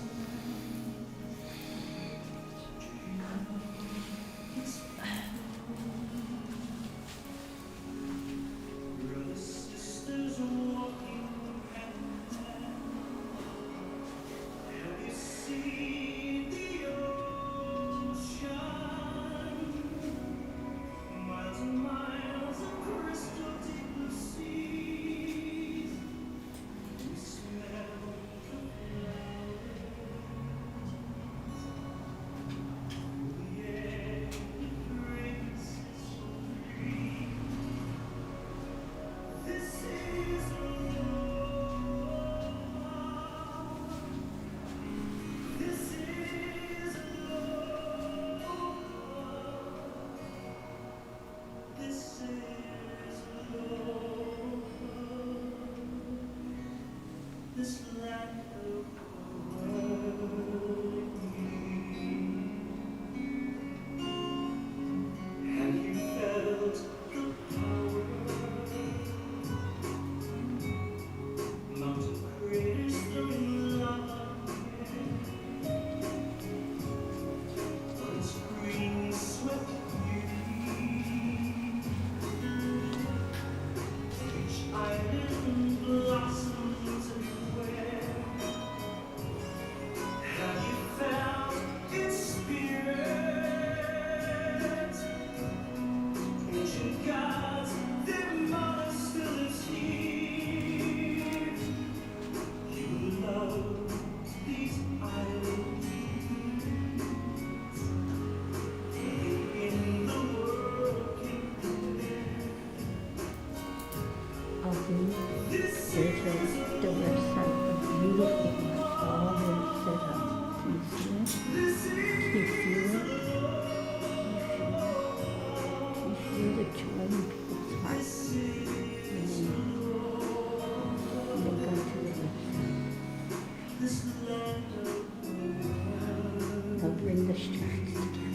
bring the strands together.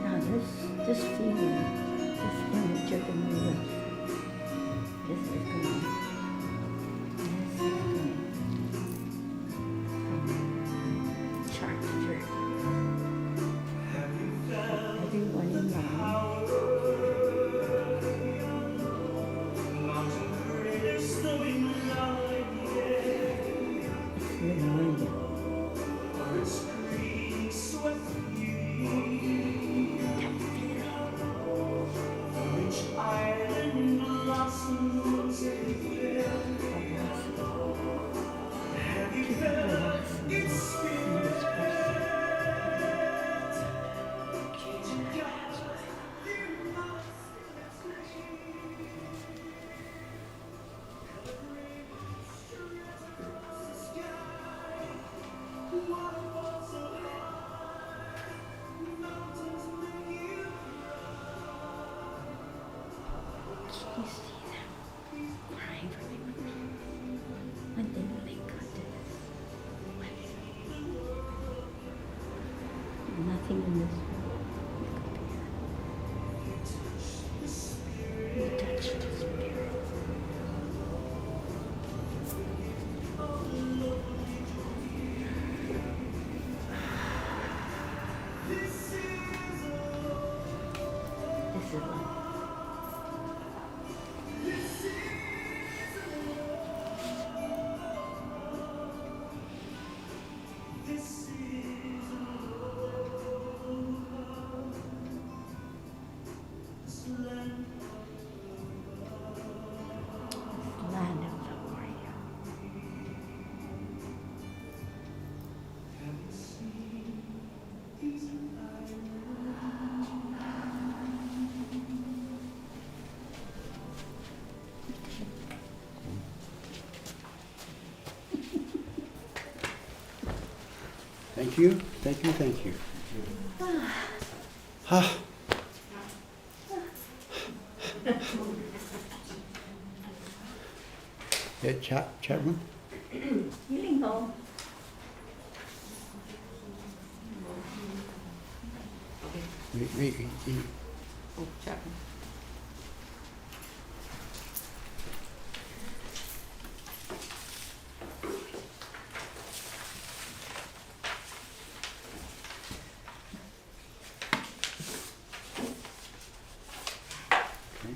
Now this feeling, this image of the mirror, this is going from chart to chart. Everyone in line. It's pneumonia. You see them crying for me when they got to this place. Nothing in this world will compare. You touch the spirit. This is love. Land of the warrior. Thank you, thank you, thank you. Ah. Yeah, chat room? Healing home. We- Oh, Chakra. okay.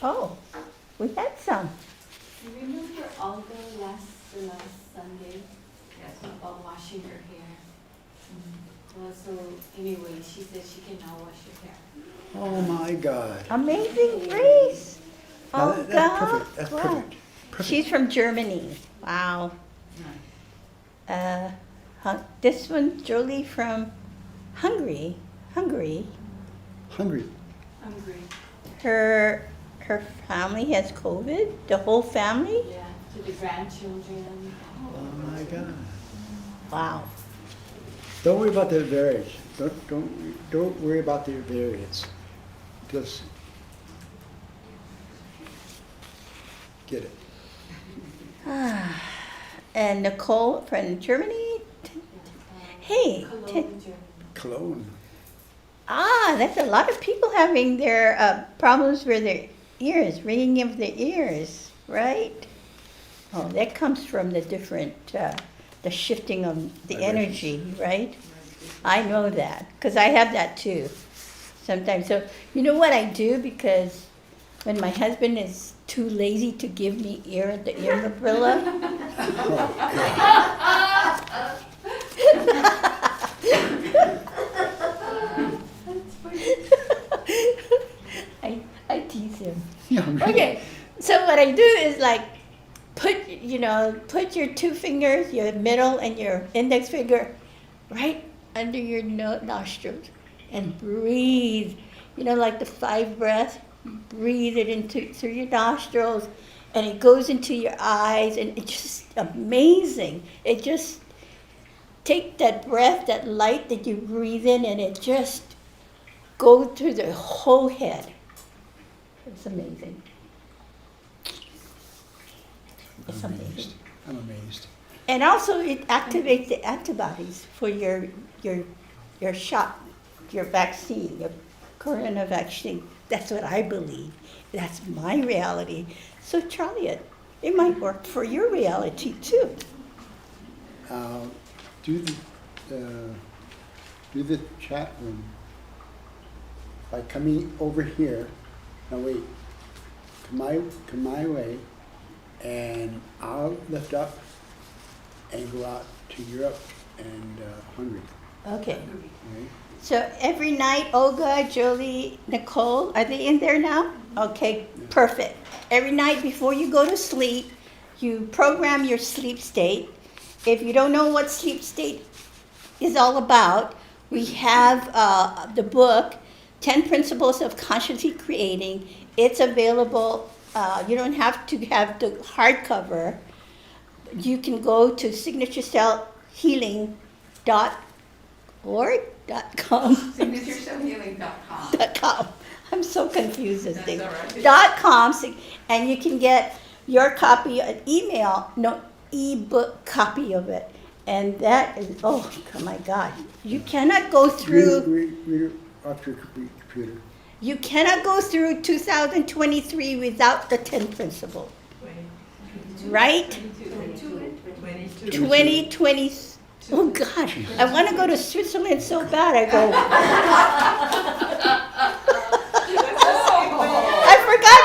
Oh, we had some. You remember Olga the last Sunday? Yes. About washing her hair. Well, so anyway, she said she can now wash her hair. Oh my God. Amazing Grace. Now Oh, that's perfect, that's wow. perfect. Perfect. She's from Germany. Wow. This one, Jolie from Hungary. Hungry. Hungry. Her family has COVID. The whole family. Yeah, to the grandchildren. Oh my God. Wow. Don't worry about the variance. Don't worry about the variance. Just get it. And Nicole from Germany. Hey. Cologne. That's a lot of people having their problems with their ears, ringing of the ears, right? Oh, that comes from the different, the shifting of the energy, right? I know that, because I have that too, sometimes. So, you know what I do? Because when my husband is too lazy to give me the ear umbrella, I tease him. Yeah, Okay, so what I do is like put your two fingers, your middle and your index finger, right under your nostrils, and breathe. Like the 5 breaths. Breathe it through your nostrils, and it goes into your eyes, and it's just amazing. It just take that breath, that light that you breathe in, and it just go through the whole head. It's amazing. It's I'm amazing. amazed. I'm amazed. And also it activates the antibodies for your shot, your vaccine, your corona vaccine. That's what I believe. That's my reality. So try it. It might work for your reality too. Do the chat room by coming over here. No, wait. Come my way, and I'll lift up and go out to Europe and Hungary. Okay. Okay? So every night, Olga, Jolie, Nicole, are they in there now? Okay, perfect. Every night before you go to sleep, you program your sleep state. If you don't know what sleep state is all about, we have the book, 10 Principles of Consciously Creating. It's available. You don't have to have the hardcover. You can go to signaturecellhealing.org.com. SignatureCellHealing.com. I'm so confused this That's thing. all right. .com, and you can get your copy, an ebook copy of it. And that is, oh my God, you cannot go through, Read it off your computer. you cannot go through 2023 without the 10 principles, right? 2020, oh God, I want to go to Switzerland so bad, I go. I forgot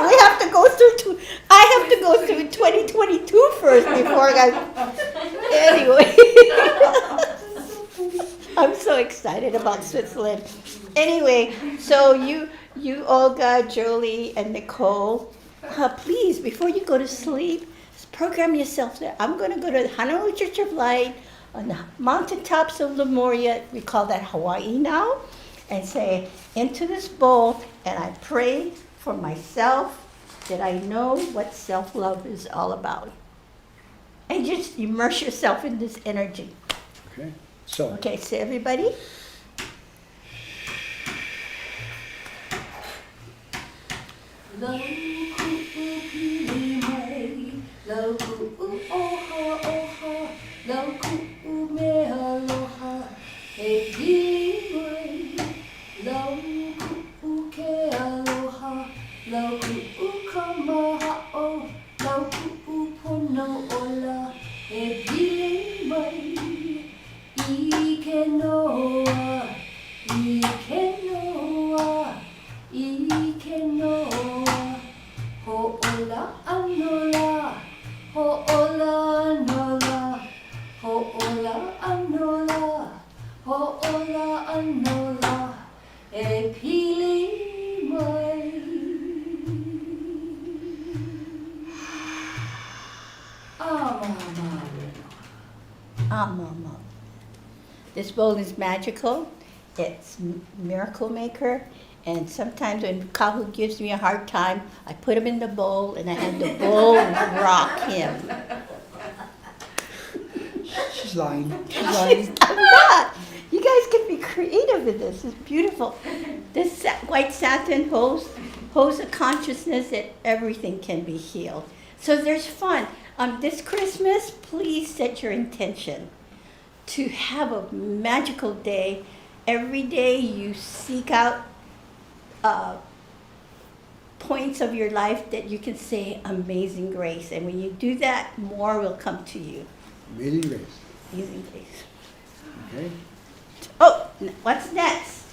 we have to go through, I have to go through 2022 first before I, anyway. I'm so excited about Switzerland. Anyway, so you Olga, Jolie, and Nicole, please, before you go to sleep, program yourself there. I'm going to go to the Honolulu Church of Light on the mountaintops of Lemuria. We call that Hawaii now. And say, into this bowl, and I pray for myself that I know what self-love is all about. And just immerse yourself in this energy. Okay? So, Okay, so everybody. Lo ku'u mai, lo ku'u oha oha, lo ku'u me aloha, e pili mai, lo ku'u ke aloha, lo ku'u kamaha'o, lo ku'u pono ola, e pili mai, ike noa, ike noa, ike noa. Ho'ola anola, ho'ola anola, ho'ola anola, ho'ola anola, e pili mai. Mama. This bowl is magical. It's miracle maker. And sometimes when Kahu gives me a hard time, I put him in the bowl and I have the bowl rock him. she's lying. I'm not. You guys can be creative with this. It's beautiful. This white satin holds a consciousness that everything can be healed. So there's fun. This Christmas, please set your intention to have a magical day. Every day you seek out points of your life that you can say amazing grace. And when you do that, more will come to you. Amazing grace. Amazing grace. Okay? Oh, what's next?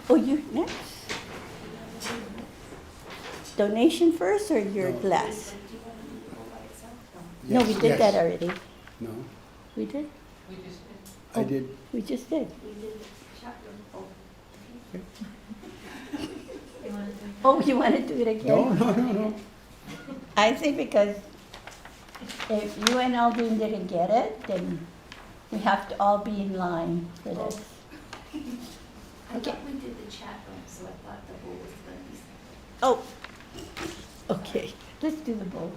Oh, you next? Donation first or your No. glass? No, Yes, we did yes. that already. No, We did? I did. We just did. Oh, you want to do it again? No. I think because if you and Aldrin didn't get it, then we have to all be in line for this. I thought we did the chat room, so I thought the bowl was going to be Oh, okay. Let's do the bowl.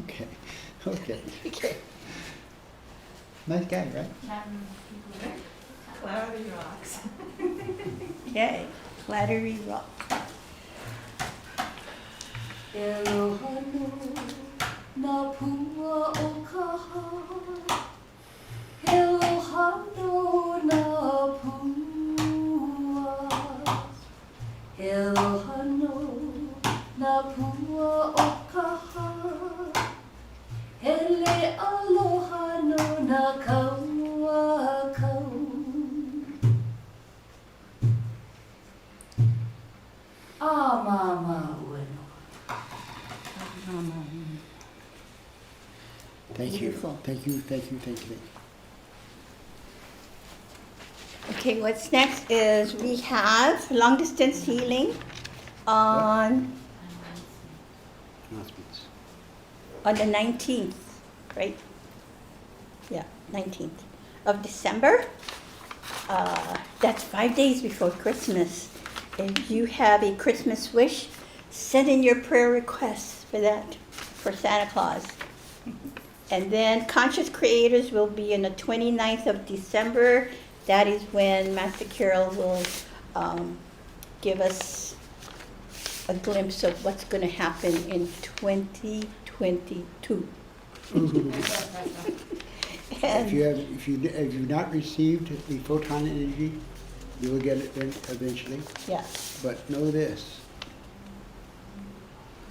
Okay. Okay. Nice guy, right? Clarity rocks. Okay, Flattery Rock. Elohanu na pua o kaha. Elohanu na pua. Elohanu na pua o kaha. Hele aloha no na kaua kau. Mama ueno. Thank you. Beautiful. Thank you, thank you, thank you. Okay, what's next is we have long distance healing on Announcements. the 19th, right? Yeah, 19th of December. That's 5 days before Christmas. If you have a Christmas wish, send in your prayer requests for that, for Santa Claus. And then Conscious Creators will be on the 29th of December. That is when Master Carol will give us a glimpse of what's going to happen in 2022. If you've not received the photon energy, you will get it then eventually. Yeah. But know this,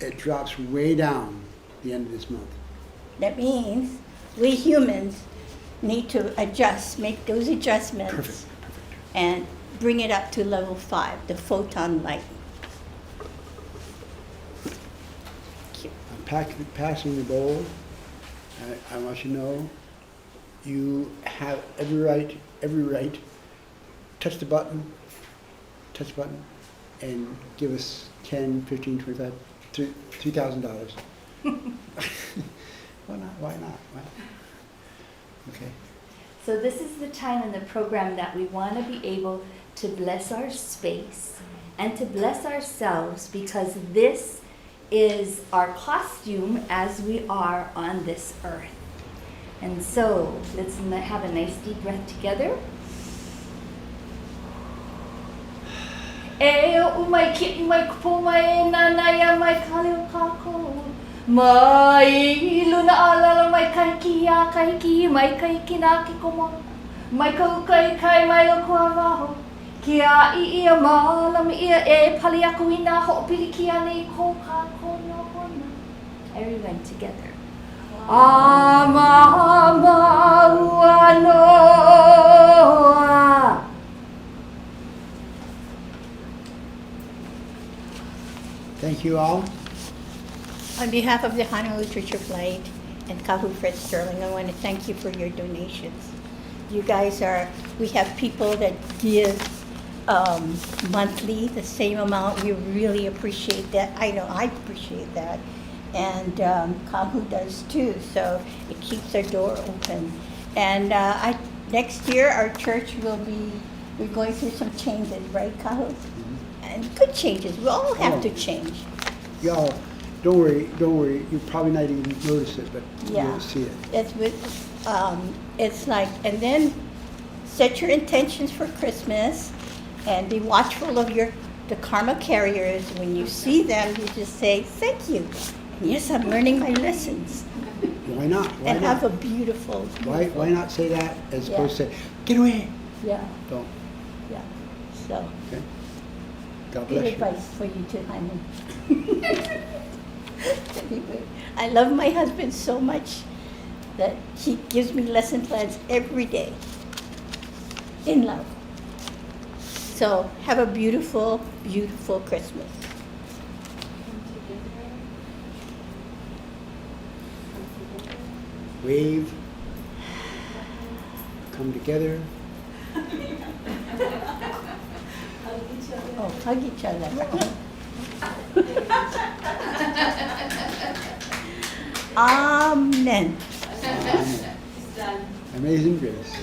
it drops way down the end of this month. That means we humans need to adjust, make those adjustments, Perfect. and bring it up to level 5, the photon light. I'm passing the bowl. I want you to know you have every right. Touch the button, and give us $10, $15, $25, $3,000. Why not? Why not? Okay. So this is the time in the program that we want to be able to bless our space and to bless ourselves, because this is our costume as we are on this earth. And so let's have a nice deep breath together. E o mai ki mai kupo mai na ya mai kale kako. Mai luna ala mai kai ki mai kai ki na ki komo. Mai kau kai mai o kua waho. Ki a ia malam ia e pali aku ina ho pili ki ane ko ka ko no hona. Everyone together. Amahauanoa. Thank you all. On behalf of the Honolulu Church of Light and Kahu Fred Sterling, I want to thank you for your donations. You guys we have people that give monthly the same amount. We really appreciate that. I know I appreciate that. And Kahu does too, so it keeps our door open. And next year our church we're going through some changes, right, Kahu? And good changes. We all have to change. Y'all, don't worry. You probably not even notice it, but Yeah. you'll see it. It's like, and then set your intentions for Christmas and be watchful of the karma carriers. When you see them, you just say, thank you. And yes, I'm learning my lessons. Why not? Why And not? have a beautiful, Why not say that as Yeah. opposed to say, get away? Yeah, Don't. yeah. So, Okay. God good bless you. advice for you too, honey. Anyway, I love my husband so much that he gives me lesson plans every day in love. So have a beautiful, beautiful Christmas. Wave. Come together. Oh, hug each other. Amen. Amazing grace.